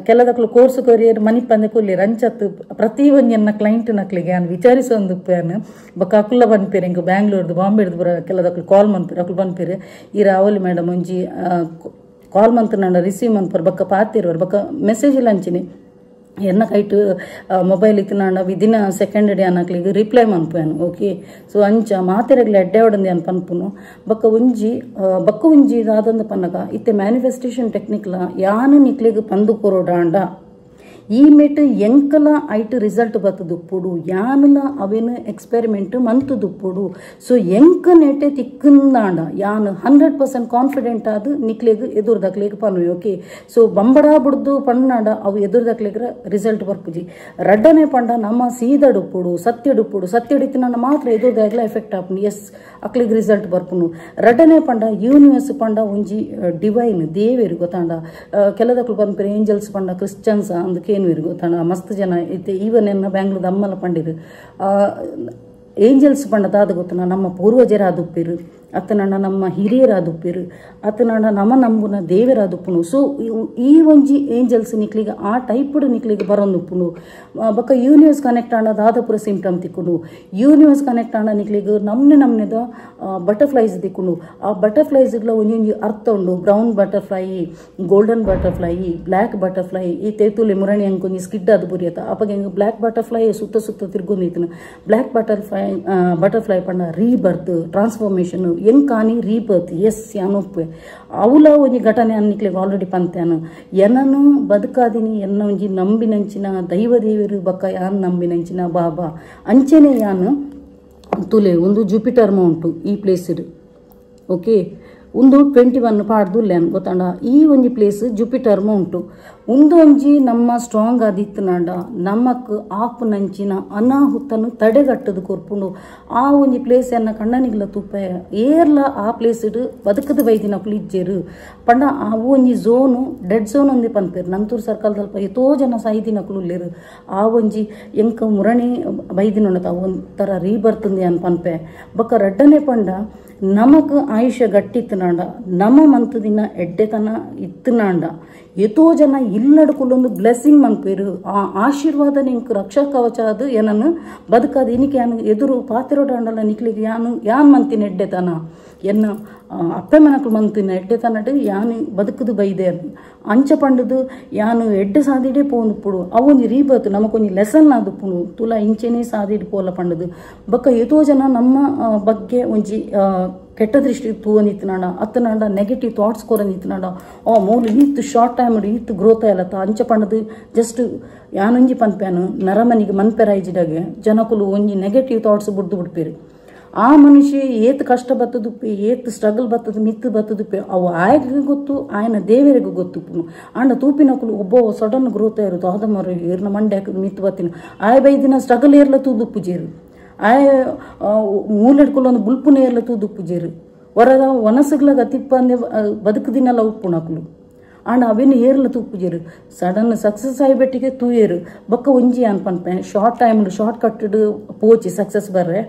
ಕೆಲದಕ್ಲು ಕೋರ್ಸ್ ಕೊರಿಯರ್ ಮನಿ ಪಂದೆ ಕೊಲ್ಲಿರ್ ಅಂಚತ್ ಪ್ರತಿ ಒಂಜಿ ನನ್ನ ಕ್ಲೈಂಟ್ ನಕ್ಲಿಗೆ ನಾನು ವಿಚಾರಿಸೊಂದು ಉಪ್ಪೇನು ಬೊಕ್ಕ ಅಕ್ಲ ಬಂದ್ಪೇರು ಇಂಕ ಬ್ಯಾಂಗ್ಳೂರ್ದು ಬಾಂಬೆಡ್ದು ಬರ ಕೆಲದಕ್ಲು ಕಾಲ್ ಮನ್ಪೇರು ಅಕ್ಲು ಬಂದ್ಪೇರು ಈ ರಾವಲಿ ಮೇಡಮ್ ಒಂಜಿ ಕಾಲ್ ಮಂತ್ ನಾನು ರಿಸೀವ್ ಮನ್ಪರು ಬೊಕ್ಕ ಪಾತಿರೋರು ಬೊಕ್ಕ ಮೆಸೇಜ್ ಇಲ್ಲ ಅಂಚಿನಿ ಎನ್ನ ಕೈಟ್ ಮೊಬೈಲ್ ಇತ್ತು ನಾನು ವಿದಿನ ಸೆಕೆಂಡ್ ಡೇ ಅನ್ನಕ್ಲಿಗೆ ರಿಪ್ಲೈ ಮನ್ಪೇನು ಓಕೆ ಸೊ ಅಂಚ ಮಾತೆರಗ್ಲಿ ಎಡ್ಡೆ ಹೊಡಂದಿ ಅನ್ ಪನ್ಪುನು ಬೊಕ್ಕ ಒಂಜಿ ಆದಂದು ಪನ್ನಗ ಇತ್ತೆ ಮ್ಯಾನಿಫೆಸ್ಟೇಷನ್ ಟೆಕ್ನಿಕ್ಲ ಯಾನು ನಿಕ್ಲಿಗೆ ಪಂದು ಕೊರೋಡಾಂಡ ಈ ಮೆಟ್ ಎಂಕಲ ಐಟ್ ರಿಸಲ್ಟ್ ಬತ್ತದುಪ್ಪುಡು ಯಾನಲ ಅವೇನು ಎಕ್ಸ್ಪೆರಿಮೆಂಟ್ ಮಂತುದುಪ್ಪುಡು ಸೊ ಎಂಕ ನೆಟ್ಟೆ ತಿಕ್ಕಂದಾಂಡ ಯಾನು 100% ಕಾನ್ಫಿಡೆಂಟ್ ಆದ ನಿಕ್ಲೆಗ್ ಎದುರ್ದಕ್ಲೆಗ್ ಪನು ಓಕೆ ಸೊ ಬಂಬಡಾ ಬಿಡ್ದು ಪಣ್ಣಾಡ ಅವು ಎದುರ್ದಕ್ಲೆಗ್ರ ರಿಸಲ್ಟ್ ಬರ್ಪುಜಿ ರಡ್ಡನೆ ಪಂಡ ನಮ್ಮ ಸೀದಡುಪ್ಪುಡು ಸತ್ಯಡಿತ್ತಿನ ಮಾತ್ರ ಎದುರ್ದಾಗ್ಲ ಎಫೆಕ್ಟ್ ಆಪುನು ಎಸ್ ಅಕ್ಲಿಗ್ ರಿಸಲ್ಟ್ ಬರ್ಪುನು ರಡ್ಡನೆ ಪಂಡ ಯೂನಿವರ್ಸ್ ಪಂಡ ಒಂಜಿ ಡಿವೈನ್ ದೇವೇರು ಗೊತ್ತಾಂಡ ಕೆಲದಕ್ಲು ಬಂದ್ಪೇರು ಏಂಜಲ್ಸ್ ಪಂಡ ಕ್ರಿಶ್ಚಿಯನ್ಸ್ ಅಂದಕ್ಕೆ ಗೊತ್ತಾಂಡ ಮಸ್ತ್ ಜನ ಐತೆ ಈವನ್ ಎನ್ನ ಬ್ಯಾಂಗ್ಳೂರ್ ಅಮ್ಮಲ ಪಂಡಿರು ಏಂಜಲ್ಸ್ ಪಂಡ ದಾದ ಗೊತ್ತನ ನಮ್ಮ ಪೂರ್ವಜರಾದುಪ್ಪಿರು ಅತ್ತನಣ್ಣ ನಮ್ಮ ಹಿರಿಯರಾದುಪ್ಪಿರು ಅತ್ತನಣ್ಣ ನಮ್ಮ ನಂಬುನ ದೇವರಾದುಪ್ಪುನು ಸೊ ಈ ಒಂಜಿ ಏಂಜಲ್ಸ್ ನಿಕ್ಲಿಗೆ ಆ ಟೈಪ್ಡ್ ನಿಕ್ಲಿಗೆ ಬರೋನುಪ್ಪುನು ಬೊಕ್ಕ ಯೂನಿವರ್ಸ್ ಕನೆಕ್ಟ್ ಆಂಡ ದಾದಪುರ ಸಿಂಪ್ಟಮ್ ತಿಕ್ಕುನು ಯೂನಿವರ್ಸ್ ಕನೆಕ್ಟ್ ಆಂಡ ನಿಕ್ಲಿಗೆ ನಮ್ನೆದ ಬಟರ್ಫ್ಲೈಸ್ ತಿಕ್ಕುನು ಆ ಬಟರ್ಫ್ಲೈಸ್ಗಳ ಒಂಜೊಂಜಿ ಅರ್ಥ ಉಂಡು brown butterfly golden butterfly black butterfly ಈ ತೇತುಲೆ ಮುರಣಿ ಅಂಕೊಂಜಿ ಸ್ಕಿಡ್ ಅದು ಬುರಿಯತ ಅಪ್ಪಗೆ ಬ್ಲ್ಯಾಕ್ ಬಟರ್ಫ್ಲೈ ಸುತ್ತ ತಿರ್ಗೊಂದಿತ್ತು ಬ್ಲ್ಯಾಕ್ ಬಟರ್ಫ್ಲೈ ಪಂಡ ರೀಬರ್ತ್ ಟ್ರಾನ್ಸ್ಫಾರ್ಮೇಷನ್ ಎಂಕಾನಿ ರೀಬರ್ತ್ ಎಸ್ ಯಾನೊಪ್ಪೆ ಅವಲ ಒಂಜಿ ಘಟನೆ ಅನ್ನಿಕ್ಲಿಗೆ ಆಲ್ರೆಡಿ ಪಂತ್ಯಾನು ಎನ್ನನು ಬದುಕಾದಿನಿ ಎನ್ನ ಒಂಜಿ ನಂಬಿನಂಚಿನ ದೈವದೇವರು ಬಕ್ಕ ಯಾನ್ ನಂಬಿನಂಚಿನ ಬಾಬಾ ಅಂಚೆನೆ ಯಾನು ತುಲೆ ಒಂದು ಜುಪಿಟರ್ ಮೌಂಟು ಈ ಪ್ಲೇಸ್ ಓಕೆ ಒಂದು 21 ಪಾಡ್ದುಲ್ಲೇನು ಗೊತ್ತಾಂಡ ಈ ಒಂಜಿ ಪ್ಲೇಸ್ ಜುಪಿಟರ್ ಉಂಟು ಒಂದೊಂಜಿ ನಮ್ಮ ಸ್ಟ್ರಾಂಗ್ ಆದಿತ್ತನಾಂಡ ನಮಕ್ ಆಪು ನಂಚಿನ ಅನಾಹುತನು ತಡೆಗಟ್ಟದು ಕೊರ್ಪುಂಡು ಆ ಒಂಜಿ ಪ್ಲೇಸ್ ಎನ್ನ ಕಣ್ಣನಿಗ್ಲ ತುಪ್ಪೆ ಏರ್ಲ ಆ ಪ್ಲೇಸ್ ಇಡು ಬದುಕದ ಬೈದಿನಕುಲು ಇಜ್ಜೆರು ಪಂಡ ಆ ಒಂಜಿ ಝೋನು ಡೆಡ್ ಝೋನ್ ಒಂದೇ ಪನ್ಪೇರು ನಂತೂರು ಸರ್ಕಲ್ದಲ್ಪ ಎಷ್ಟೋ ಜನ ಸಾಯ್ದಿನಕುಲು ಉಲ್ಲೇರು ಆ ಒಂಜಿ ಎಂಕ ಮುರಣಿ ಬೈದಿನೊಂಡತ ಒಂಥರ ರೀಬರ್ತಂದೆ ಅನ್ ಪನ್ಪೆ ಬೊಕ್ಕ ರೆಡ್ಡನೆ ಪಂಡ ನಮಕ್ ಆಯುಷ್ಯ ಗಟ್ಟಿತ್ತನಾಂಡ ನಮ್ಮ ಮಂತದಿನ ಎಡ್ಡೆತನ ಇತ್ತನಾಂಡ ಎಷ್ಟೋ ಜನ ಇಲ್ಲಡ್ಕೊಳ್ಳೊಂದು ಬ್ಲೆಸ್ಸಿಂಗ್ ಮನ್ಪೇರು ಆ ಆಶೀರ್ವಾದ ನಿಂಕ್ ರಕ್ಷಾ ಕವಚ ಅದು ಏನನ್ನು ಬದುಕಾದ ಇನಿಕೆ ಯಾನು ಎದುರು ಪಾತಿರೋಡಾಂಡಲ್ಲ ನಿಕ್ಲಿಗೆ ಯಾನ್ ಮಂತಿನ ಎಡ್ಡೆತನ ಎನ್ನ ಅಪ್ಪೆ ಮನಕ್ಲು ಮಂತಿನ ಎಡ್ಡೆತನಡು ಯಾನು ಬದುಕದು ಬೈದೆ ಅಂಚ ಪಂಡದು ಯಾನು ಎಡ್ಡೆ ಸಾದಿಡೆ ಪೋಂದು ಪುಡು ಅವೊಂದು ರೀಬತ್ತು ನಮಕೊಂದು ಲೆಸನ್ ಆದು ಪುಣು ತುಲ ಇಂಚೆನೇ ಸಾದಿಡು ಪೋಲ ಪಂಡದು ಬೊಕ್ಕ ಎಷ್ಟೋ ಜನ ನಮ್ಮ ಬಗ್ಗೆ ಒಂಜಿ ಕೆಟ್ಟ ದೃಷ್ಟಿ ತೂವನಿತ್ತನಾಡ ಅತ್ತನಾಡ ನೆಗೆಟಿವ್ ಥಾಟ್ಸ್ ಕೊರನಿತ್ತನಾಡ ಮೂಲ ಈತ್ ಶಾರ್ಟ್ ಟೈಮ್ ಈತ್ ಗ್ರೋತ್ ಆಯ್ಲತ್ತ ಅಂಚ ಪಂಡದು ಜಸ್ಟ್ ಯಾನೊಂಜಿ ಪನ್ಪೇನು ನರಮನಿಗೆ ಮನ್ಪೆರಾಯ್ಜಿಡಾಗೆ ಜನಕುಲು ಒಂಜಿ ನೆಗೆಟಿವ್ ಥಾಟ್ಸ್ ಬುಡ್ದು ಬಿಡ್ಪೇರು ಆ ಮನುಷ್ಯ ಏತ್ ಕಷ್ಟ ಬತ್ತದುಪ್ಪೆ ಏತ್ ಸ್ಟ್ರಗಲ್ ಬತ್ತದು ಮಿತ್ತು ಬತ್ತದುಪ್ಪೆ ಅವು ಆಯ್ಗೆ ಗೊತ್ತು ಆಯ್ನ ದೇವರಿಗೂ ಗೊತ್ತು ಅಂಡ ತೂಪಿನಕುಲು ಒಬ್ಬ ಸಡನ್ ಗ್ರೋತ್ ಇರೋದು ಆದ ಮರ ಏರ್ನ ಮಂಡೆ ಹಾಕಿದ್ರು ಮಿತ್ತು ಬತ್ತಿನ ಆಯ್ ಬೈದಿನ ಸ್ಟ್ರಗಲ್ ಏರ್ಲ ತೂದುಪ್ಪು ಜೇರು ಆಯ್ ಮೂಲೆಡ್ಕೊಳ್ಳೊಂದು ಬುಲ್ಪುನ ಏರ್ಲ ತೂದುಪ್ಪು ಜೇರು ಹೊರದ ಒನಸುಗ್ಲಾಗ ತಿಪ್ಪಂದೆ ಬದುಕದಿನಲ್ಲ ಉಪ್ಪುಣಕುಲು ಆಂಡ ಅವೇನು ಏರ್ಲ ತೂಪುಜೇರು ಸಡನ್ ಸಕ್ಸಸ್ ಆಯ್ಬೆಟ್ಟಿಗೆ ತೂಯೇರು ಬೊಕ್ಕ ಒಂಜಿ ಅನ್ಪನ್ಪೆ ಶಾರ್ಟ್ ಟೈಮ್ ಶಾರ್ಟ್ ಕಟ್ಟಡು ಪೋಚಿ ಸಕ್ಸಸ್ ಬರ್ರೆ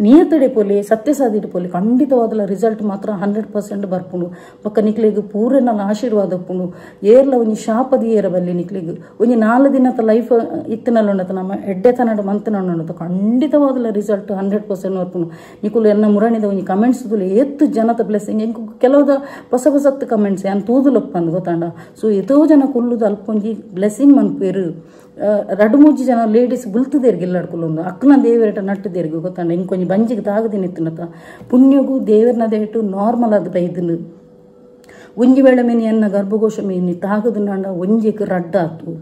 ನಿಯತಡೆ ಪೋಲಿ ಸತ್ಯಸಾದಿಡು ಪೋಲಿ ಖಂಡಿತವಾದಲ ರಿಸಲ್ಟ್ ಮಾತ್ರ 100% ಬರ್ಪುಂಡು ಬೊಕ್ಕ ನಿಕ್ಲಿಗೆ ಪೂರನಲ್ಲ ಆಶೀರ್ವಾದ ಪುಂಡು ಏರ್ಲ ಒಂಜಿ ಶಾಪದಿ ಏರಬಲ್ಲಿ ನಿಕ್ಲಿಗೆ ಒಂಜಿ 4 ದಿನದ ಲೈಫ್ ಇತ್ತನಲ್ಲೊಂಡತ ನಮ್ಮ ಎಡ್ಡೆತನಡ ಮಂತನೊಂಡತ ಖಂಡಿತವಾದಲ ರಿಸಲ್ಟ್ 100% ಬರ್ಪುಂಡು ನಿಕುಲು ಎನ್ನ ಮುರಣಿದ ಒಂಜಿ ಕಮೆಂಟ್ಸ್ ತುಲು ಎತ್ತು ಜನತ ಬ್ಲೆಸ್ಸಿಂಗ್ ಎಂಕು ಕೆಲವುದ ಹೊಸ ಹೊಸತ್ತು ಕಮೆಂಟ್ಸ್ ಯಾನ್ ತೂದುಲೊಪ್ಪಂದು ಗೊತ್ತಾಂಡ ಸೊ ಎಷ್ಟೋ ಜನ ಕುಲ್ಲುದು ಅಲ್ಪೊಂಜಿ ಬ್ಲೆಸ್ಸಿಂಗ್ ಮನ್ಪೇರು 2-3 ಜನ ಲೇಡೀಸ್ ಬುಲ್ತದೇರ್ಗೆ ಇಲ್ಲಾಡ್ಕೊಳ್ಳೊಂದು ಅಕ್ಕನ ದೇವರೇಟ ನಟ್ಟದೇರ್ಗೆ ಗೊತ್ತಾಂಡ ಇಂಕೊಂಜಿ ಬಂಜಿಗೆ ತಾಗದಿನಿತ್ತನತ ಪುಣ್ಯಗೂ ದೇವರನದೇ ಇಟ್ಟು ನಾರ್ಮಲ್ ಆದ ಬೈದನು ಒಂಜಿ ವೇಳೆ ಮೀನು ಎನ್ನ ಗರ್ಭಕೋಶ ಮೀನು ತಾಗದನಾಂಡ ಒಂಜಿಗೆ ರಡ್ಡ ಆತು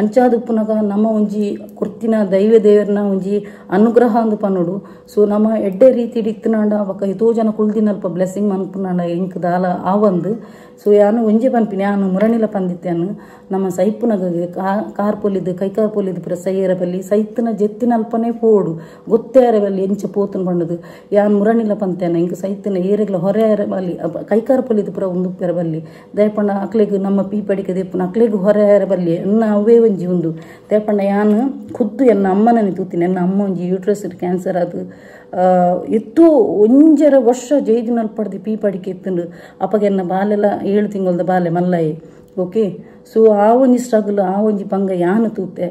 ಅಂಚಾದ ಉಪ್ಪುನಗ ನಮ್ಮ ಒಂಜಿ ಕುರ್ತಿನ ದೈವ ದೇವರನ ಒಂಜಿ ಅನುಗ್ರಹ ಅಂದು ಪನ್ನೋಡು ಸೊ ನಮ್ಮ ಎಡ್ಡೆ ರೀತಿ ಇಡಿತ್ತನಾಂಡ ಅವಕ್ಕ ಎಷ್ಟೋ ಜನ ಕುಳ್ದಿನಲ್ಪ ಬ್ಲೆಸ್ಸಿಂಗ್ ಮನ್ಪುನಾಂಡ ಎಂಕ್ ದಾಲ ಆವಂದು ಸೊ ಯಾನು ಒಂಜಿ ಪನ್ಪಿನಿ ಯಾನು ಮುರಣಿಲ ಪಂದಿತ್ಯಾನು ನಮ್ಮ ಸೈಪುನಗೆ ಕಾರ್ ಪೊಲಿದು ಕೈಕಾರ್ ಪೊಲಿದು ಪುರ ಸೈಯರ ಬಲ್ಲಿ ಸೈತನ ಜೆತ್ತಿನ ಅಲ್ಪನೇ ಪೋಡು ಗೊತ್ತೇರ ಬಲ್ಲಿ ಎಂಚ ಪೋತನ್ ಬಂಡದು ಯಾನು ಮುರಣಿಲ ಪಂತ್ಯಾನ ಇಂಕ ಸೈತನ ಏರೆಗ್ಲ ಹೊರೆಯರ ಬಲ್ಲಿ ಕೈಕಾರ್ ಪೊಲಿದು ಪುರ ಒಂದು ಪೆರ ಬಲ್ಲಿ ದಯಪಂಡ ಅಕ್ಲೆಗ್ ನಮ್ಮ ಪೀಪಡಿಕೆ ದೇಪುನ ಅಕ್ಲೆಗ್ ಹೊರೆಯರ ಬಲ್ಲಿ ಎನ್ನ ಅವೇ ಒಂಜಿ ಉಂದು ದಯಪಂಡ ಯಾನು ಖುದ್ದು ಎನ್ನ ಅಮ್ಮನನೆ ತೂತೀನಿ ಎನ್ನ ಅಮ್ಮ ಒಂಜಿ ಯೂಟ್ರಸ್ ಕ್ಯಾನ್ಸರ್ ಅದು ಎತ್ತೋ ಒಂಜರ ವರ್ಷ ಜೈದಿನಲ್ಲಿ ಪಡೆದು ಪೀಪಡಿಕೆ ಎತ್ತಂಡು ಅಪ್ಪಗೆ ಎನ್ನ ಬಾಲೆಲ್ಲ 7 ತಿಂಗಳದ ಬಾಲೆ ಮಲ್ಲಾಯಿ ಓಕೆ ಸೊ ಆ ಒಂಜಿ ಸ್ಟ್ರಗಲ್ ಆ ಒಂಜಿ ಪಂಗ ಯಾನು ತೂತೆ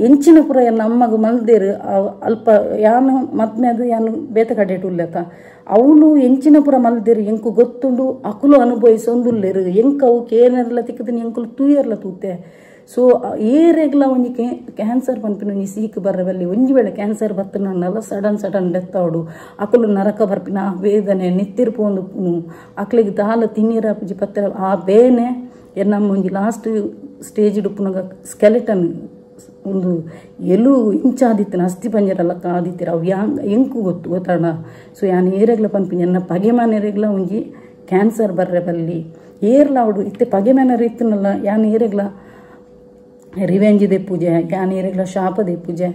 ಎಂಚಿನ ಪುರ ಎನ್ನ ಅಮ್ಮಗ ಮಲ್ದೇರು ಅಲ್ಪ ಯಾನು ಮದ್ಮೆ ಅದು ಯಾನು ಬೇತ ಕಡೆ ಉಲ್ಲಕ ಅವಳು ಎಂಚಿನ ಪುರ ಮಲ್ದೇರು ಎಂಕು ಗೊತ್ತುಂಡು ಅಕುಲು ಅನುಭವಿಸೊಂದುಲ್ಲೇರು ಎಂಕ್ ಅವು ಕೇನೆಲ್ಲ ತಿಕ್ಕದಿನ ಎಂಕುಲು ತೂಯರ್ಲ ತೂತೆ ಸೊ ಏರೆಗ್ಲ ಒಂಜಿ ಕ್ಯಾನ್ಸರ್ ಪನ್ಪಿನ ಒಂಜಿ ಸೀಕ್ ಬರ್ರಬಲ್ಲಿ ಒಂಜಿ ವೇಳೆ ಕ್ಯಾನ್ಸರ್ ಬತ್ತನಲ್ಲ ಸಡನ್ ಡೆತ್ ಆವಡು ಅಕುಲು ನರಕ ಬರ್ಪಿನ ಆ ವೇದನೆ ನಿತ್ತಿರ್ಪೋಂದು ಪುನು ಅಕ್ಲಿಗೆ ದಾಲ ತಿನ್ನೀರ ಪುಜಿ ಪತ್ತರ ಆ ಬೇನೆ ಎನ್ನಮ್ಮ ಒಂಜಿ ಲಾಸ್ಟ್ ಸ್ಟೇಜ್ ಇಡುಪುನಾಗ ಸ್ಕೆಲೆಟನ್ ಒಂದು ಎಲು ಇಂಚಾದಿತ್ತಿನ ಅಸ್ಥಿ ಪಂಜರಲ್ಲ ಆದಿತ್ತೀರ ಅವು ಎಂಕು ಗೊತ್ತಾಡ ಸೊ ಯಾನು ಏರೆಗ್ಲ ಪನ್ಪಿನ ಎನ್ನ ಪಗೆಮನೆರೆಗ್ಲ ಒಂಜಿ ಕ್ಯಾನ್ಸರ್ ಬರ್ರಬಲ್ಲಿ ಏರ್ಲ ಅವಡು ಇತ್ತೆ ಪಗೆಮನೆರ ಇತ್ತನಲ್ಲ ಯಾನು ಏರೆಗ್ಲ ರಿವೆಂಜಿದೆ ಪೂಜೆ ಯಾನೇರೆಗ್ಲ ಶಾಪದೆ ಪೂಜೆ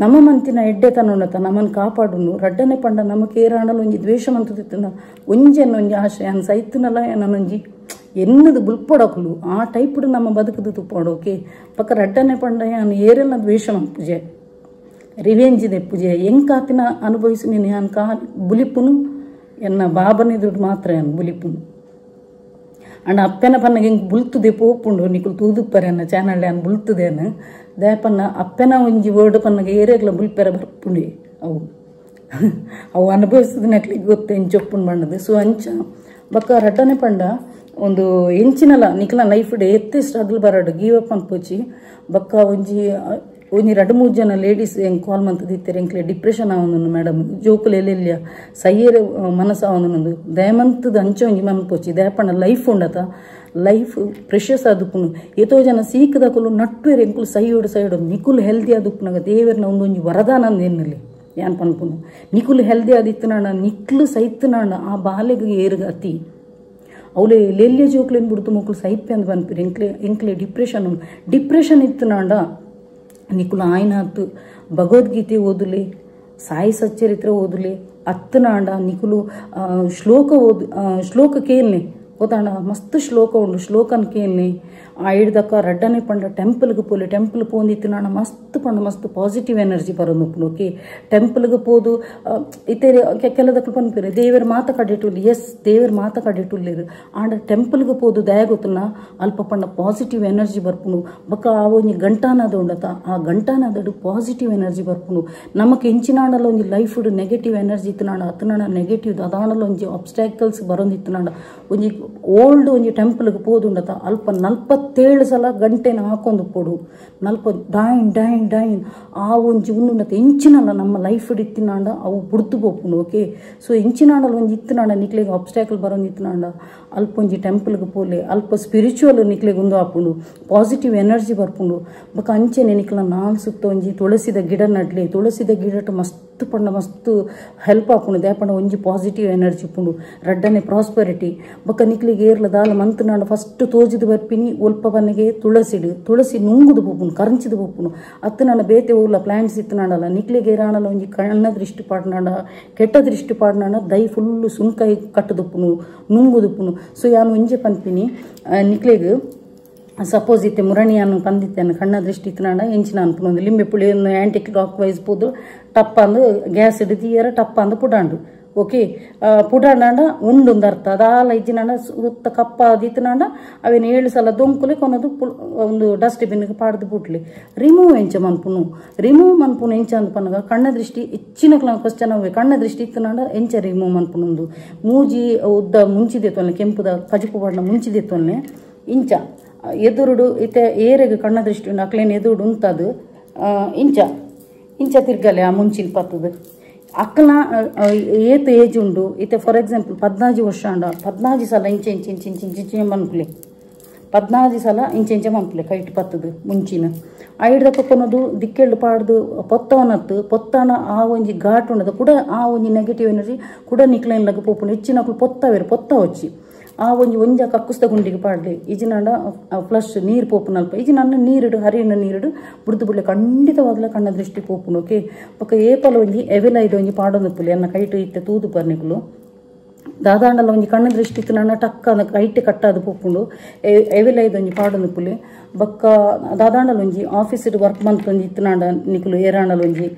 ನಮ್ಮ ಮಂತಿನ ಎಡ್ಡೆತನೊಂಡತ ನಮ್ಮನ್ನು ಕಾಪಾಡುನು ರಡ್ಡನೆ ಪಂಡ ನಮ್ಮ ಕೇರಾಣಲು ಒಂಜಿ ದ್ವೇಷ ಮಂತದಿತ್ತನ ಒಂಜೆನ್ನ ಒಂಜಿ ಆಶೆ ಯಾನ್ ಸೈತನಲ್ಲ ನನ್ನೊಂಜಿ ಎನ್ನದು ಬುಲ್ಪೊಡಕುಲು ಆ ಟೈಪ್ಡು ನಮ್ಮ ಬದುಕದು ತುಪ್ಪೋಡು ಓಕೆ ಪಕ್ಕ ರಡ್ಡನೆ ಪಂಡ ಯಾನು ಏರೆಲ್ಲ ದ್ವೇಷ ಪೂಜೆ ರಿವೆಂಜಿದೆ ಪೂಜೆ ಎಂಕಾತಿನ ಅನುಭವಿಸಿ ನೀನು ಯಾನ್ ಕಾ ಬುಲಿಪುನು ಎನ್ನ ಬಾಬನೆ ದುಡ್ಡು ಮಾತ್ರ ಯಾನು ಬುಲಿಪುನು ಅಂಡ್ ಅಪ್ಪೆನ ಪನ್ನಗೆ ಹಿಂಗೆ ಬುಲ್ತದೆ ಪೋಪುಂಡು ನಿಕುಲು ತೂದುಪ್ಪರೆ ಅನ್ನ ಚಾನಲ್ ಯಾನು ಬುಲ್ತದೇನು ದಯಪನ್ನ ಅಪ್ಪೆನ ಒಂಜಿ ವರ್ಡ್ ಪನ್ನಗೆ ಏರೆಗ್ಲ ಬುಲ್ಪೆರ ಬರ್ಪುಂಡಿ ಅವು ಅನುಭವಿಸಿದ ನಕ್ಲಿಗೆ ಗೊತ್ತು ಎಂಚೊಪ್ಪುಂಡು ಬಣ್ಣದು ಸೊ ಅಂಚ ಬೊಕ್ಕ ರಡ್ಡನೆ ಪಂಡ ಒಂದು ಎಂಚಿನಲ್ಲ ನಿಕ್ಲ ಲೈಫ್ ಡೇ ಎತ್ತೆ ಸ್ಟ್ರಗಲ್ ಬರಡು ಗೀವ್ ಅಪ್ ಅನ್ಪೋಚಿ ಬೊಕ್ಕ ಒಂಜಿ 2-3 ಜನ ಲೇಡೀಸ್ ಹೆಂಗೆ ಕಾಲ್ ಮಂತದಿತ್ತಾರೆ ಎಂಕ್ಲೆ ಡಿಪ್ರೆಷನ್ ಆವನು ಮೇಡಮ್ ಜೋಕುಲು ಎಲ್ಲೆಲ್ಲ ಸೈಯರೆ ಮನಸ್ಸು ಆವನೊಂದು ದಯಮಂತದ ಅಂಚ ಒಂಜಿ ಮನ್ಪೋಚಿ ದಯಪಣ್ಣ ಲೈಫ್ ಉಂಡತ ಲೈಫ್ ಪ್ರೆಷಸ್ ಆದುಪ್ಪುನು ಎಷ್ಟೋ ಜನ ಸೀಕದಕುಲು ನಟ್ಟುವೆರು ಎಂಕುಲು ಸೈಡು ನಿಕುಲು ಹೆಲ್ದಿ ಆದುಪ್ಪುನಾಗ ದೇವರನ ಒಂದೊಂಜಿ ವರದಾನ ಅಂದೇನಲ್ಲಿ ಯಾನ್ ಪನ್ಪುನು ನಿಕುಲು ಹೆಲ್ದಿ ಆದಿತ್ತನಾಂಡ ನಿಕ್ಲು ಸೈತ್ತನಾಂಡ ಆ ಬಾಲೆಗೆ ಏರ್ಗ ಅತಿ ಅವಳೆ ಲೆಲ್ಲೆ ಜೋಕ್ಲೇನು ಬಿಡ್ತು ಮಕ್ಕಳು ಸೈಪೆ ಅಂತ ಬಂದ್ಪಿರಿ ಎಂಕ್ಲೆ ಡಿಪ್ರೆಷನ್ ಇತ್ತನಾಂಡ ನಿಕುಲು ಆಯ್ನ ಹತ್ತು ಭಗವದ್ಗೀತೆ ಓದುಲೆ ಸಾಯಿ ಸಚ್ಚರಿತ್ರೆ ಓದುಲೆ ಅತ್ತನಾಂಡ ನಿಕುಲು ಶ್ಲೋಕ ಕೇಳ್ನೆ ಗೊತ್ತಾಂಡ ಮಸ್ತ್ ಶ್ಲೋಕ ಉಂಡು ಶ್ಲೋಕನ್ ಕೇಳ್ನೆ ಆ ಹಿಡ್ದಕ್ಕ ರಡ್ಡನೆ ಪಂಡ ಟೆಂಪಲ್ಗೆ ಪೋಲೆ ಟೆಂಪಲ್ ಪೋಂದಿತ್ತು ನಾನು ಮಸ್ತ್ ಪಂಡ ಮಸ್ತ್ ಪಾಸಿಟಿವ್ ಎನರ್ಜಿ ಬರೋದು ಓಕೆ ಟೆಂಪಲ್ಗೆ ಪೋದು ಇತ್ತೆ ಕೆಲದಕ್ಕೆ ಪನ್ಪಿರಿ ದೇವರ ಮಾತ ಕಡಿಟುಲ್ಲಿ ಎಸ್ ದೇವರ ಮಾತ ಕಡಿಟುಲ್ಲಿರು ಆಂಡ ಟೆಂಪಲ್ಗೆ ಪೋದು ದಯ ಗೊತ್ತಲ್ಲ ಅಲ್ಪ ಪಂಡ ಪಾಸಿಟಿವ್ ಎನರ್ಜಿ ಬರ್ಪುನು ಬಕ್ಕ ಆ ಒಂಜಿ ಗಂಟಾನದ ಉಂಡತ ಆ ಗಂಟಾನದಡು ಪಾಸಿಟಿವ್ ಎನರ್ಜಿ ಬರ್ಪುನು ನಮಕ್ ಎಂಚಿನಾಡಲ್ಲ ಒಂಜಿ ಲೈಫ್ ನೆಗೆಟಿವ್ ಎನರ್ಜಿ ಇತ್ತನಾಡ ಅತ್ತನಾಡ ನೆಗೆಟಿವ್ ಅದಾಡಲ್ಲ ಒಂಜಿ ಆಬ್ಸ್ಟ್ಯಾಕಲ್ಸ್ ಬರೋದಿತ್ತನಾಡ ಒಂಜಿ ಓಲ್ಡ್ ಒಂಜಿ ಟೆಂಪಲ್ಗೆ ಪೋದುಂಡತ ಅಲ್ಪ 47 ಸಲ ಗಂಟೆನ ಹಾಕೊಂಡು ಕೊಡು ಡೈನ್ ಆ ಒಂಜಿ ಉಂಡುಂಡತ ಎಂಚಿನಲ್ಲ ನಮ್ಮ ಲೈಫ್ ಇತ್ತಿನಾಂಡ ಅವು ಬುಡ್ತು ಬೋಪುಂಡು ಓಕೆ ಸೊ ಎಂಚಿನಾಡಲ್ಲ ಒಂಜಿ ಇತ್ತನಾಂಡ ನಿಕ್ಲೆಗೆ ಆಬ್ಸ್ಟ್ಯಾಕಲ್ ಬರೋದಿತ್ತನಾಂಡ ಅಲ್ಪ ಒಂಜಿ ಟೆಂಪಲ್ಗೆ ಪೋಲೆ ಅಲ್ಪ ಸ್ಪಿರಿಚುವಲ್ ನಿಕ್ಲೆಗೆ ಒಂದು ಹಾಪುಂಡು ಪಾಸಿಟಿವ್ ಎನರ್ಜಿ ಬರ್ಪುಂಡು ಬೊಕ ಅಂಚೆನೆ ನಿಕ್ಲ ನಾಲ್ ಸುತ್ತ ಒಂಜಿ ತುಳಸಿದ ಗಿಡ ನಡ್ಲೆ ತುಳಸಿದ ಗಿಡಟ ಮಸ್ತ್ ಪಂಡ ಮಸ್ತ್ ಹೆಲ್ಪ್ ಆಪುಂಡು ದಾಪಂಡ ಒಂಜಿ ಪಾಸಿಟಿವ್ ಎನರ್ಜಿ ಪುಂಡು ರಡ್ಡನೆ ಪ್ರಾಸ್ಪರಿಟಿ ಬೊಕ ನಿಕ್ಲಿಗೆ ಏರ್ಲ ದಾಲ ಮಂತ್ನಾಂಡ ಫಸ್ಟ್ ತೋಜಿದ ಬರ್ಪಿನಿ ಒಲ್ಪ ಬನ್ನೆಗೆ ತುಳಸಿ ನುಂಗುದು ಬೋಪುಂಡು ಕರಂಚಿದು ಬೋಪುಂಡು ಅತ್ತನಾಂಡ ಬೇತೆ ಹೋಗ್ಲ ಪ್ಲಾಂಟ್ಸ್ ಇತ್ತನಾಂಡಲ್ಲ ನಿಕ್ಲಿಗೆ ಏರಾಣಲ್ಲ ಒಂಜಿ ಕಣ್ಣ ದೃಷ್ಟಿ ಪಾಡ್ನಾಂಡ ಕೆಟ್ಟ ದೃಷ್ಟಿ ಪಾಡ್ನಾಂಡ ದೈ ಫುಲ್ಲು ಸುನ್ಕಾಯಿ ಕಟ್ಟದುಪ್ಪುನು ನುಂಗುದುಪ್ಪುನು ಸೊ ಯಾನು ಒಂಜೆ ಪನ್ಪಿನಿ ನಿಕ್ಲೆಗ್ ಸಪೋಸ್ ಇತ್ತೆ ಮುರಣಿಯನ್ನು ಪಂದಿತ್ತೇನೆ ಕಣ್ಣ ದೃಷ್ಟಿ ಇತ್ತನಾಂಡ ಎಂಚಿನ ಅನ್ಪುನೊಂದು ಲಿಂಬೆ ಪುಳಿಯನ್ನು ಆ್ಯಂಟಿ ಕ್ಲಾಕ್ ವೈಸ್ ಪೋದು ಟಪ್ಪ ಅಂದು ಗ್ಯಾಸ್ ಹಿಡಿದಿಯರ ಟಪ್ಪ ಅಂದು ಪುಡಾಂಡು ಓಕೆ ಪುಡಾಂಡ ಉಂಡುಂದು ಅರ್ಥ ಅದಾಲ ಇಜ್ಜಿನಾಂಡ ಸುತ್ತ ಕಪ್ಪ ಆದಿತ್ತನಾಂಡ ಅವೇನು 7 ಸಲ ದೊಂಕುಲೆ ಕೊನದು ಒಂದು ಡಸ್ಟ್ಬಿನ್ಗೆ ಪಾಡ್ದು ಬಿಟ್ಲಿ ರಿಮೂವ್ ಮನ್ಪುನು ಎಂಚ ಅಂದ್ ಪನ್ನಗ ಕಣ್ಣ ದೃಷ್ಟಿ ಹೆಚ್ಚಿನ ಕ್ವಶ್ಚನ್ ಅವೆ ಕಣ್ಣ ದೃಷ್ಟಿ ಇತ್ತನಾಂಡ ಎಂಚ ರಿಮೂವ್ ಮನ್ಪುನೊಂದು ಮೂಜಿ ಉದ್ದ ಮುಂಚಿದೆತ್ತೊಲ್ಲೆ ಕೆಂಪುದ ಕಜುಪು ಬಣ್ಣ ಮುಂಚಿದೆತ್ತೊಲ್ಲೆ ಇಂಚ ಎದುರುಡು ಇತ್ತೆ ಏರೆಗೆ ಕಣ್ಣ ದೃಷ್ಟಿ ಉಂಡು ಅಕ್ಲೇನು ಎದುರುಡು ಉಂತದು ಇಂಚ ತಿರ್ಗಲೆ ಆ ಮುಂಚಿನ ಪತ್ತದು ಅಕ್ಕಲ ಏತು ಏಜ್ ಉಂಡು ಇತ್ತೆ ಫಾರ್ ಎಕ್ಸಾಂಪಲ್ 14 ವರ್ಷ ಅಂಡ 14 ಸಲ ಇಂಚೆ ಮನ್ಪುಲೆ 14 ಸಲ ಇಂಚೆ ಮನ್ಪುಲೆ ಕೈಟ್ ಪತ್ತದು ಮುಂಚಿನ ಐಡ್ದಕ್ಕ ಕೊನದು ದಿಕ್ಕೆಳ್ಳು ಪಾಡ್ದು ಪೊತ್ತಾನ ಆ ಒಂಜಿ ಘಾಟ್ ಉಂಡದ ಕೂಡ ಆ ಒಂಜಿ ನೆಗೆಟಿವ್ ಎನರ್ಜಿ ಕೂಡ ನಿಕ್ಲೈನ್ಲಗ ಪೋಪುಂಡು ಹೆಚ್ಚಿನಕ್ಲು ಪೊತ್ತ వచ్చి ಆ ಒಂಜ ಕಕ್ಕುಸ್ತ ಗುಂಡಿಗೆ ಪಾಡ್ಲಿ ಇಜಿನಾಂಡ ಫ್ಲಶ್ ನೀರು ಪೋಪುನ ಅಲ್ಪ ಇಜಿನಾಂಡ ನೀರಿಡು ಹರಿಯನ ನೀರಿಡು ಬುಡ್ದು ಬಿಡ್ಲೆ ಖಂಡಿತವಾಗ್ಲ ಕಣ್ಣ ದೃಷ್ಟಿ ಪೋಪುನು ಓಕೆ ಪಕ್ಕ ಏಪಲ ಒಂಜಿ ಎವೆಲ ಇದು ಒಂಜಿ ಪಾಡೊಂದು ಪುಲಿ ಅನ್ನ ಕೈಟು ಇತ್ತೆ ತೂದು ಬರ್ನಿಕ್ಲು ದಾದಾಂಡಲ ಒಂಜಿ ಕಣ್ಣ ದೃಷ್ಟಿ ಇತ್ತು ನನ್ನ ಟಕ್ಕ ಅಂದ ಕೈಟ್ ಕಟ್ಟಾದು ಪೋಪುಂಡು ಎವೆಲ ಇದು ಒಂಜಿ ಪಾಡೊಂದು ಪುಲಿ ಬಕ್ಕ ದಾದಾಂಡಲ ಒಂಜಿ ಆಫೀಸ್ ವರ್ಕ್ ಮಂತ್ ಇತ್ತನಾಂಡ ನಿಕ್ಲು ಏರಾಂಡಲ ಒಂಜಿ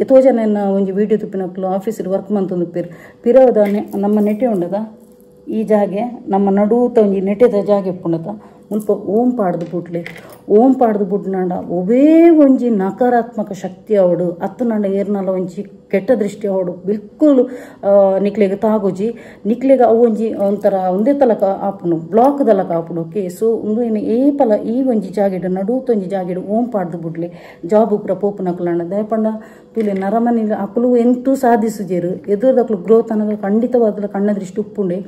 ಎತೋ ಜನ ಒಂಜಿ ವಿಡಿಯೋ ತುಪ್ಪಿನಕ್ಲು ಆಫೀಸ್ ವರ್ಕ್ ಮಂತ್ ಪಿರವದ ನಮ್ಮ ನೆಟೆ ಉಂಡದ ಈ ಜಾಗೆ ನಮ್ಮ ನಡುತ ಒಂಜಿ ನೆಟೆದ ಜಾಗೆ ಪುಂಡತ ಮುಲ್ಪ ಓಂ ಪಾಡ್ದು ಬುಡ್ನಾಂಡ ಒವೇ ಒಂಜಿ ನಕಾರಾತ್ಮಕ ಶಕ್ತಿ ಅವಡು ಅತ್ತನಾಂಡ ಏರ್ನಲ ಒಂಜಿ ಕೆಟ್ಟ ದೃಷ್ಟಿ ಅವಡು ಬಿಲ್ಕುಲ್ ನಿಕ್ಲೆಗೆ ತಾಗೋಜಿ ನಿಕ್ಲೆಗೆ ಅವು ಒಂಜಿ ಒಂಥರ ಒಂದೇ ತಲಕ ಆಪುನು ಬ್ಲಾಕ್ ದಲಕ ಆಪುನು ಓಕೆ ಸೊ ಒಂದು ಏನು ಏಪಲ ಈ ಒಂಜಿ ಜಾಗೆಡು ನಡುತ ಒಂಜಿ ಜಾಗೆಡು ಓಂ ಪಾಡ್ದು ಬುಡ್ಲೆ ಜಾಬ್ ಪೂರ ಪೋಪುನಕ್ಲಾಂಡ ದಯಪಂಡ ತುಲೆ ನರಮನಿ ಅಕುಲು ಎಂತೂ ಸಾಧಿಸುಜೇರು ಎದುರ್ದಕ್ಲು ಗ್ರೋತ್ ಅನ್ನೋದು ಖಂಡಿತವಾದ ಕಣ್ಣ ದೃಷ್ಟಿ ಉಪ್ಪುಂಡೆ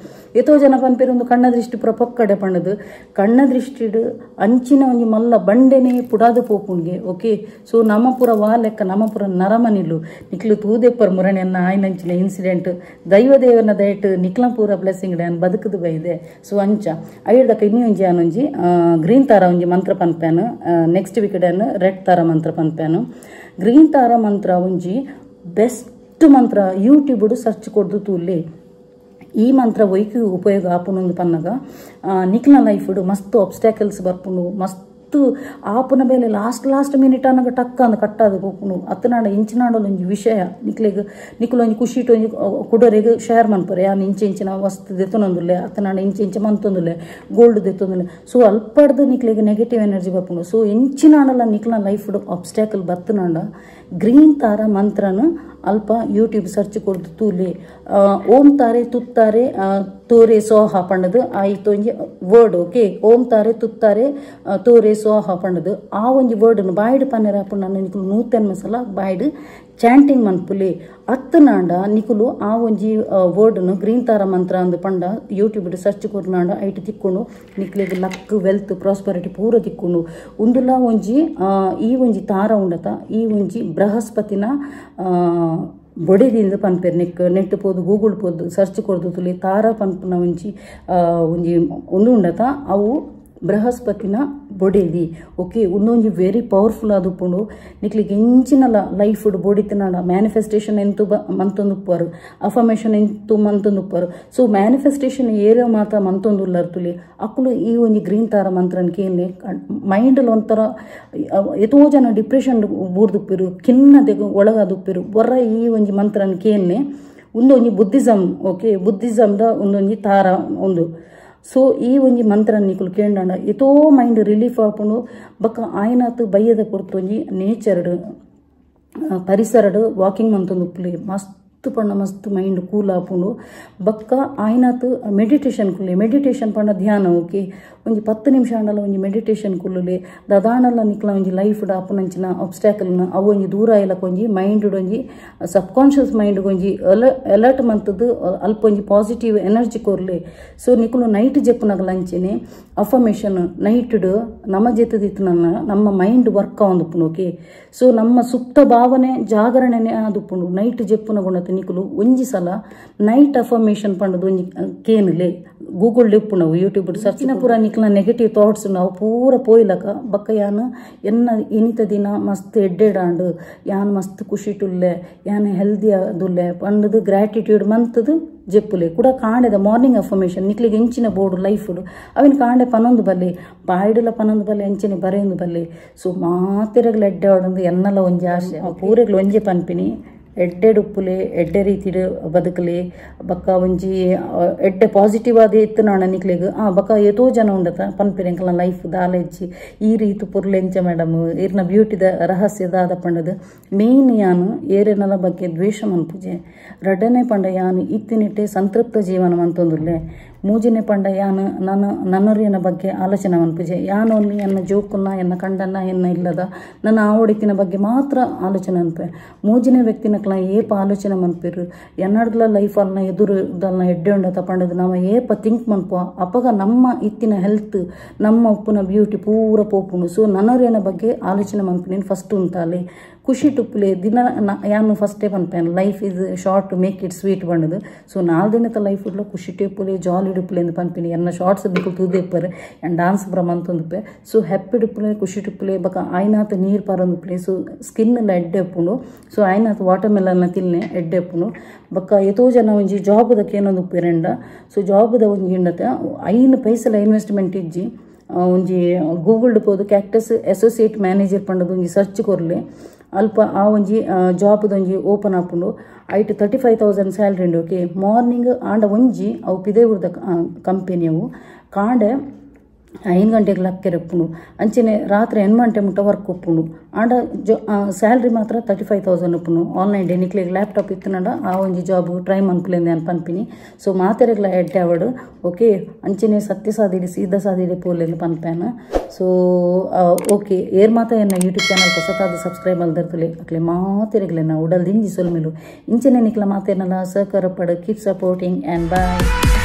ಎತೋ ಜನ ಪನ್ಪೇರು ಒಂದು ಕಣ್ಣ ದೃಷ್ಟಿ ಪೂರ ಪಕ್ಕಡೆ ಪಂಡದು ಕಣ್ಣ ದೃಷ್ಟಿಡು ಅಂಚಿನ ಒಂಜಿ ಮಲ್ಲ ಬಂಡೆನೆ ಪುಡಾದು ಪೋಪುಂಡ್ಗೆ ಓಕೆ ಸೊ ನಮ್ಮ ಪೂರ ಲೆಕ್ಕ ನಮ್ಮ ಪೂರ ನರಮನಿಲು ನಿಕ್ಲು ತೂದೆಪ್ಪರ್ ಮುರಣಿಯನ್ನ ಆಯ್ನಂಚಿನ ಇನ್ಸಿಡೆಂಟ್ ದೈವದೇವನ ದಯಟ್ ನಿಕ್ಲ ಪೂರ ಬ್ಲೆಸ್ಸಿಂಗ್ ಡ್ಯಾನ್ ಬದುಕದು ಬೈದೆ ಸೊ ಅಂಚ ಐಡ್ದಕ್ಕ ಇನ್ನೂ ಒಂಜಿ ಆನೊಂಜಿ ಗ್ರೀನ್ ತಾರ ಒಂಜಿ ಮಂತ್ರ ಪನ್ಪ್ಯಾನು ನೆಕ್ಸ್ಟ್ ವೀಕ್ ಡ್ಯಾನ್ ರೆಡ್ ತಾರ ಮಂತ್ರ ಪನ್ಪ್ಯಾನು ಗ್ರೀನ್ ತಾರ ಮಂತ್ರ ಒಂಜಿ ಬೆಸ್ಟ್ ಮಂತ್ರ ಯೂಟ್ಯೂಬ್ ಸರ್ಚ್ ಕೊಡ್ದು ತೂಲೆ ಈ ಮಂತ್ರ ಒಯ್ಕು ಉಪಯೋಗ ಆಪುನೊಂದು ಪನ್ನಗ ನಿಕ್ಲ ಲೈಫ್ ಮಸ್ತ್ ಆಬ್ಸ್ಟ್ಯಾಕಲ್ಸ್ ಬರ್ಪುಂಡು ಮಸ್ತ್ ಆಪುನ ಬೇಲೆ ಲಾಸ್ಟ್ ಮಿನಿಟ್ ಅನ್ನಗ ಟಕ್ಕ ಅಂದ ಕಟ್ಟಾದ ಪೋಪುನು ಅತ್ತನಾಡ ಇಂಚಿನಾಡಲು ಒಂಜಿ ವಿಷಯ ನಿಕ್ಲು ಒಂಜಿ ಖುಷಿ ಒಂಜಿ ಕುಡರೆಗೆ ಶೇರ್ ಮನ್ಪರೆ ಯಾನು ಇಂಚಿನ ವಸ್ತು ದೆತ್ತೊಂದುಲ್ಲೆ ಅತ್ತನಾಡ ಇಂಚೆ ಮಂತೊಂದುಲ್ಲೆ ಗೋಲ್ಡ್ ದೆತ್ತೊಂದುಲ್ಲೆ ಸೊ ಅಲ್ಪಡ್ದು ನಿಕ್ಲಿಗೆ ನೆಗೆಟಿವ್ ಎನರ್ಜಿ ಬರ್ಪುಂಡು ಸೊ ಇಂಚಿನಾಡಲ್ಲ ನಿಕ್ಲ ಲೈಫ್ ಆಬ್ಸ್ಟ್ಯಾಕಲ್ ಬತ್ತನಾಡ ಗ್ರೀನ್ ತಾರ ಮಂತ್ರನು ಅಲ್ಪ ಯೂಟ್ಯೂಬ್ ಸರ್ಚ್ ಕೊಡ್ದು ತೂಲೆ ಓಂ ತಾರೆ ತುತ್ತಾರೆ ತೋರೆ ಸೋಹ ಪಂಡದು ಆಯ್ತು ಒಂಜಿ ವರ್ಡ್ ಓಕೆ ಓಂತಾರೆ ತುತ್ತಾರೆ ತೋರೆ ಸೋಹ ಪಂಡದು ಆ ಒಂಜಿ ವರ್ಡ್ ಬಾಯ್ಡ್ ಪನ್ನೆರ ಪುಂಡ ನಿಕುಲು 100 ಮಸಲ ಬಾಯ್ಡ್ ಚಾಂಟಿಂಗ್ ಮನ್ಪುಲೆ ಅತ್ತನಾಂಡ ನಿಕುಲು ಆ ಒಂಜಿ ವರ್ಡ್ನು ಗ್ರೀನ್ ತಾರ ಮಂತ್ರ ಅಂದು ಪಂಡ ಯೂಟ್ಯೂಬ್ ಸರ್ಚ್ ಕೊರ್ನಾಂಡ ಐಟ್ ತಿಕ್ಕೊಂಡು ನಿಕ್ಲೆಗ್ ಲಕ್ ವೆಲ್ತ್ ಪ್ರಾಸ್ಪರಿಟಿ ಪೂರ ತಿಕ್ಕೊಂಡು ಉಂದುಲ ಒಂಜಿ ಈ ಒಂಜಿ ತಾರ ಉಂಡತ ಈ ಒಂಜಿ ಬೃಹಸ್ಪತಿನ ಬೊಡೆದಿಂದ ಪನ್ಪೇರು ನೆಟ್ ಪೋದು ಗೂಗಲ್ ಪೋದು ಸರ್ಚ್ ಕೊರ್ದು ತುಲಿ ತಾರ ಪನ್ಪುನ ಒಂಜಿ ಒಂದು ಉಂಡತ ಅವು ಬೃಹಸ್ಪತಿನ ಬೊಡೆದಿ ಓಕೆ ಒಂದೊಂಜಿ ವೆರಿ ಪವರ್ಫುಲ್ ಆದುಪ್ಪುಂಡು ನಿಕ್ಲಿಗೆ ಎಂಚಿನಲ ಲೈಫ್ ಬೊಡಿತಿನಾಡ ಮ್ಯಾನಿಫೆಸ್ಟೇಷನ್ ಎಂತು ಮಂತೊಂದುಪ್ಪರು ಅಫರ್ಮೇಷನ್ ಎಂತು ಮಂತೊಂದುಪ್ಪರು ಸೊ ಮ್ಯಾನಿಫೆಸ್ಟೇಷನ್ ಏರಿಯಾ ಮಾತ್ರ ಮಂತೊಂದುಲ್ಲರ್ ತುಲಿ ಅಕ್ಕಲು ಈ ಒಂಜಿ ಗ್ರೀನ್ ತಾರ ಮಂತ್ರನ್ ಕೇಳಿ ಮೈಂಡ್ ಒಂಥರ ಎಷ್ಟೋ ಜನ ಡಿಪ್ರೆಷನ್ ಬೂರ್ದುಪ್ಪಿರು ಖಿನ್ನತೆಗೆ ಒಳಗಾದುಪ್ಪಿರು ಬೊರ್ರ ಈ ಒಂಜಿ ಮಂತ್ರನ್ ಕೇಳಿ ಒಂದೊಂಜಿ ಬುದ್ಧಿಸಮ್ ಓಕೆ ಬುದ್ಧಿಸಮ್ದ ಒಂದೊಂಜಿ ತಾರ ಒಂದು ಸೊ ಈ ಒಂಜಿ ಮಂತ್ರ ನಿಕುಲು ಕೇಂಡ ಎತೋ ಮೈಂಡ್ ರಿಲೀಫ್ ಆಪುಂಡು ಬೊಕ್ಕ ಆಯ್ನಾತ್ ಬಯ್ಯದ ಪೊರ್ತೊಂಜಿ ನೇಚರ್ಡ್ ಪರಿಸರಡ್ ವಾಕಿಂಗ್ ಮಂತೊಂದು ಉಪ್ಪುಲಿ ಮಸ್ತ್ ಪಂಡ ಮಸ್ತ್ ಮೈಂಡ್ ಕೂಲ್ ಆಪುಂಡು ಬೊಕ್ಕ ಆಯ್ನಾತ್ ಮೆಡಿಟೇಷನ್ ಕುಲ್ಲಿ ಮೆಡಿಟೇಷನ್ ಪಂಡ ಧ್ಯಾನ ಓಕೆ ಒಂಜಿ 10 ನಿಮಿಷ ಅಂಡಲ ಒಂಜಿ ಮೆಡಿಟೇಷನ್ ಕುಲ್ಲುಲಿ ದಾದಾಂಡಲ ನಿಕ್ಲ ಒಂಜಿ ಲೈಫ್ ಆಪುನಂಚಿನ ಆಬ್ಸ್ಟ್ಯಾಕಲ್ನ ಅವು ಒಂಜಿ ದೂರ ಇಲ್ಲಕ ಒಂಜಿ ಮೈಂಡ್ ಒಂಜಿ ಸಬ್ ಕಾನ್ಷಿಯಸ್ ಮೈಂಡ್ ಒಂಜಿ ಅಲರ್ಟ್ ಮಂತದ್ದು ಅಲ್ಪ ಒಂಜಿ ಪಾಸಿಟಿವ್ ಎನರ್ಜಿ ಕೊರ್ಲಿ ಸೊ ನಿಕುಲು ನೈಟ್ ಜೆಪ್ಪುನಗಲ ಅಂಚೆನೆ ಅಫರ್ಮೇಷನ್ ನೈಟ್ಡ್ ನಮ್ಮ ಜೆತ್ತದಿತ್ತು ನಮ್ಮ ಮೈಂಡ್ ವರ್ಕ್ ಆವೊಂದುಪ್ಪುಂಡು ಓಕೆ ಸೊ ನಮ್ಮ ಸುಪ್ತ ಭಾವನೆ ಜಾಗರಣೆನೆ ಆದುಪ್ಪುಂಡು ನೈಟ್ ಜೆಪ್ಪುನ ಗುಣತ ನಿಕುಲು ಒಂಜಿ ಸಲ ನೈಟ್ ಅಫರ್ಮೇಷನ್ ಪಂಡದು ಒಂಜಿ ಕೇನುಲೆ ಗೂಗಲ್ ಡಿಪ್ಪುನವು ಯೂಟ್ಯೂಬ್ ಸರ್ಚಿನ ಪೂರ ನಿಕ್ಲ ನೆಗೆಟಿವ್ ಥಾಟ್ಸ್ ನಾವು ಪೂರ ಪೋಯ್ಲಕ ಬಕ್ಕ ಯಾನು ಎನ್ನ ಇನಿತ ದಿನ ಮಸ್ತ್ ಎಡ್ಡೆಡಾಂಡು ಯಾನ್ ಮಸ್ತ್ ಖುಷಿ ಟುಲ್ಲೆ ಯಾನ್ ಹೆಲ್ದಿ ಆದುಲ್ಲೆ ಪಂಡದು ಗ್ರಾಟಿಟ್ಯೂಡ್ ಮಂತದು ಜೆಪ್ಪುಲೆ ಕೂಡ ಕಾಂಡೆದ ಮಾರ್ನಿಂಗ್ ಅಫರ್ಮೇಷನ್ ನಿಕ್ಲಿಗೆ ಎಂಚಿನ ಬೋರ್ಡು ಲೈಫ್ಡು ಅವಿನ ಕಾಂಡೆ ಪನೊಂದು ಬಲ್ಲಿ ಬಾಯ್ಡುಲ ಪನೊಂದು ಬಲ್ಲಿ ಎಂಚಿನ ಬರೆಯೊಂದು ಬಲ್ಲಿ ಸೊ ಮಾತೆರೆಗ್ಲ ಎಡ್ಡೆ ಆಡೊಂದು ಎನ್ನಲ ಒಂಜಿ ಆಸೆ ಪೂರೆಗ್ಲು ಒಂಜಿ ಪನ್ಪಿನಿ ಎಡ್ಡೆಡ್ ಉಪ್ಪುಲೆ ಎಡ್ಡೆ ರೀತಿಡ್ ಬದುಕಲಿ ಬಕ್ಕ ಒಂಜಿ ಎಡ್ಡೆ ಪಾಸಿಟಿವ್ ಆದ ಇತ್ತು ನಾಣ ನಿಕ್ಲೆಗ್ ಬಕ್ಕ ಎತೋ ಜನ ಉಂಡತ ಪನ್ಪಿರೆಂಕಲ ಲೈಫ್ ದಾಲ ಹೆಚ್ಚಿ ಈ ರೀತಿ ಪುರ್ಲೆಂಚ ಮೇಡಮ್ ಇರ್ನ ಬ್ಯೂಟಿದ ರಹಸ್ಯದ ಆದ ಪಂಡದು ಮೇಯ್ನ್ ಯಾನು ಏರೆನಲ ಬಗ್ಗೆ ದ್ವೇಷ ಮನ್ಪುಜೆ ರಡ್ಡನೆ ಪಂಡ ಯಾನು ಇತ್ತಿನಿಟ್ಟೆ ಸಂತೃಪ್ತ ಜೀವನ ಮಂತೊಂದುಲ್ಲೆ ಮೂಜಿನೆ ಪಂಡ ಯಾನು ನನ್ನೊರಿಯನ ಬಗ್ಗೆ ಆಲೋಚನೆ ಮನ್ಪುಜೆ ಯಾನು ಅಲ್ಲಿ ಎನ್ನ ಜೋಕುನ್ನ ಎನ್ನ ಕಂಡನ್ನ ಎನ್ನ ಇಲ್ಲದ ನನ್ನ ಆವಡಿತಿನ ಬಗ್ಗೆ ಮಾತ್ರ ಆಲೋಚನೆ ಅನ್ಪೆ ಮೂಜಿನೆ ವ್ಯಕ್ತಿನಕ್ಲ ಏಪ ಆಲೋಚನೆ ಮನ್ಪಿರು ಎನ್ನಡ್ಲ ಲೈಫ್ ಅಲ್ನ ಎದುರುದಲ್ನ ಎಡ್ಡೆ ಉಂಡತ ಪಂಡದು ನಾವು ಏಪ ಥಿಂಕ್ ಮನ್ಪು ಅಪ್ಪಗ ನಮ್ಮ ಇತ್ತಿನ ಹೆಲ್ತ್ ನಮ್ಮ ಉಪ್ಪುನ ಬ್ಯೂಟಿ ಪೂರ ಪೋಪುಂಡು ಸೊ ನನ್ನೊರಿಯನ ಬಗ್ಗೆ ಆಲೋಚನೆ ಮನ್ಪಿನ ಫಸ್ಟ್ ಉಂಟಾಲಿ ಖುಷಿ ಟುಪ್ಪುಲೆ ದಿನ ಯಾನು ಫಸ್ಟೇ ಪನ್ಪೇನು life is short to make it sweet ಬಂಡದು ಸೊ 4 ದಿನದ ಲೈಫ್ ಇಡ್ಲ ಖುಷಿ ಟುಪ್ಪುಲೆ ಜಾಲಿ ಡುಪ್ಪುಲೆ ಎಂದು ಪನ್ಪಿನಿ ಎನ್ನ ಶಾರ್ಟ್ಸ್ ದಿಕ್ಕು ತೂದೆಪ್ಪರೆ ಆ್ಯಂಡ್ ಡಾನ್ಸ್ ಬ್ರ ಮಂತೊಂದುಪ್ಪೆ ಸೊ ಹ್ಯಾಪಿ ಡುಪ್ಪುಲೆ ಖುಷಿ ಟುಪ್ಪುಲೆ ಬಕ ಆಯ್ನಾತ್ ನೀರು ಪರೊಂದುಪ್ಪುಲೆ ಸೊ ಸ್ಕಿನ್ ಎಲ್ಲ ಎಡ್ಡೆ ಉಪ್ಪುಂಡು ಸೊ ಆಯ್ನಾತ್ ವಾಟರ್ ಮೆಲನ್ನ ತಿನ್ನೆ ಎಡ್ಡೆ ಉಪ್ಪುಂಡು ಬಕ್ಕ ಎತೋ ಜನ ಒಂಜಿ ಜಾಬ್ದಕ್ಕೆ ಏನೊಂದು ಉಪ್ಪಿರೆಂಡ ಸೊ ಜಾಬ್ದ ಒಂಜಿ ಇಂಡತೆ 5 ಪೈಸಲ ಇನ್ವೆಸ್ಟ್ಮೆಂಟ್ ಇಜ್ಜಿ ಒಂಜಿ ಗೂಗಲ್ಡ್ ಪೋದು ಕ್ಯಾಕ್ಟಸ್ ಅಸೋಸಿಯೇಟ್ ಮ್ಯಾನೇಜರ್ ಪಂಡದು ಒಂಜಿ ಸರ್ಚ್ ಕೊರ್ಲೆ ಅಲ್ಪ ಆ ಒಂಜಿ ಜಾಬ್ದೊಂಜಿ ಓಪನ್ ಆಪುಂಡು ಐಟ್ 35,000 ಸ್ಯಾಲ್ರಿ ಉಂಡು ಓಕೆ ಮಾರ್ನಿಂಗ್ ಆಂಡ ಒಂಜಿ ಅವು ಪಿದೇವುರ್ದ ಕಂಪೆನಿ ಅವು ಕಾಂಡೆ 5 ಗಂಟೆಗೆ ಲಕ್ಕೆರೆ ಉಪ್ಪುಂಡು ಅಂಚೆನೆ ರಾತ್ರಿ 8 ಗಂಟೆ ಮುಟ್ಟ ವರ್ಕ್ ಉಪ್ಪುಂಡು ಆಂಡ ಸ್ಯಾಲ್ರಿ ಮಾತ್ರ 35,000 ಉಪ್ಪುಂಡು ಆನ್ಲೈನ್ ಡೇ ನಿಕ್ಲಿಗೆ ಲ್ಯಾಪ್ಟಾಪ್ ಇತ್ತನಂಡ ಆ ಒಂಜಿ ಜಾಬ್ ಟ್ರೈ ಮನ್ಪುಲೆಂದೆ ಅನ್ ಪನ್ಪಿನಿ ಸೊ ಮಾತೆರೆಗ್ಲ ಎಡ್ಡೆ ಅವಡು ಓಕೆ ಅಂಚೆನೆ ಸತ್ಯ ಸಾಧಿಡಿ ಸೀದಾ ಸಾಧಿಡಿ ಪೋಲೆಂದು ಪನ್ಪೇನ ಸೊ ಓಕೆ ಏರ್ ಮಾತ ಎನ್ನ ಯೂಟ್ಯೂಬ್ ಚಾನಲ್ ಹೊಸತಾದ ಸಬ್ಸ್ಕ್ರೈಬ್ ಅಲ್ದರ್ತಲೆ ಅಕ್ಲೆ ಮಾತೆರೆಗ್ಲೆ ನಾ ಉಡಲ್ ದಿಂಜಿ ಸೊಲ್ಮೆಲು ಇಂಚೆನೆ ನಿಕ್ಲ ಮಾತೇನಲ್ಲ ಸಹಕಾರ ಪಡು ಕೀಪ್ ಸಪೋರ್ಟಿಂಗ್ ಆ್ಯಂಡ್ ಬಾಯ್.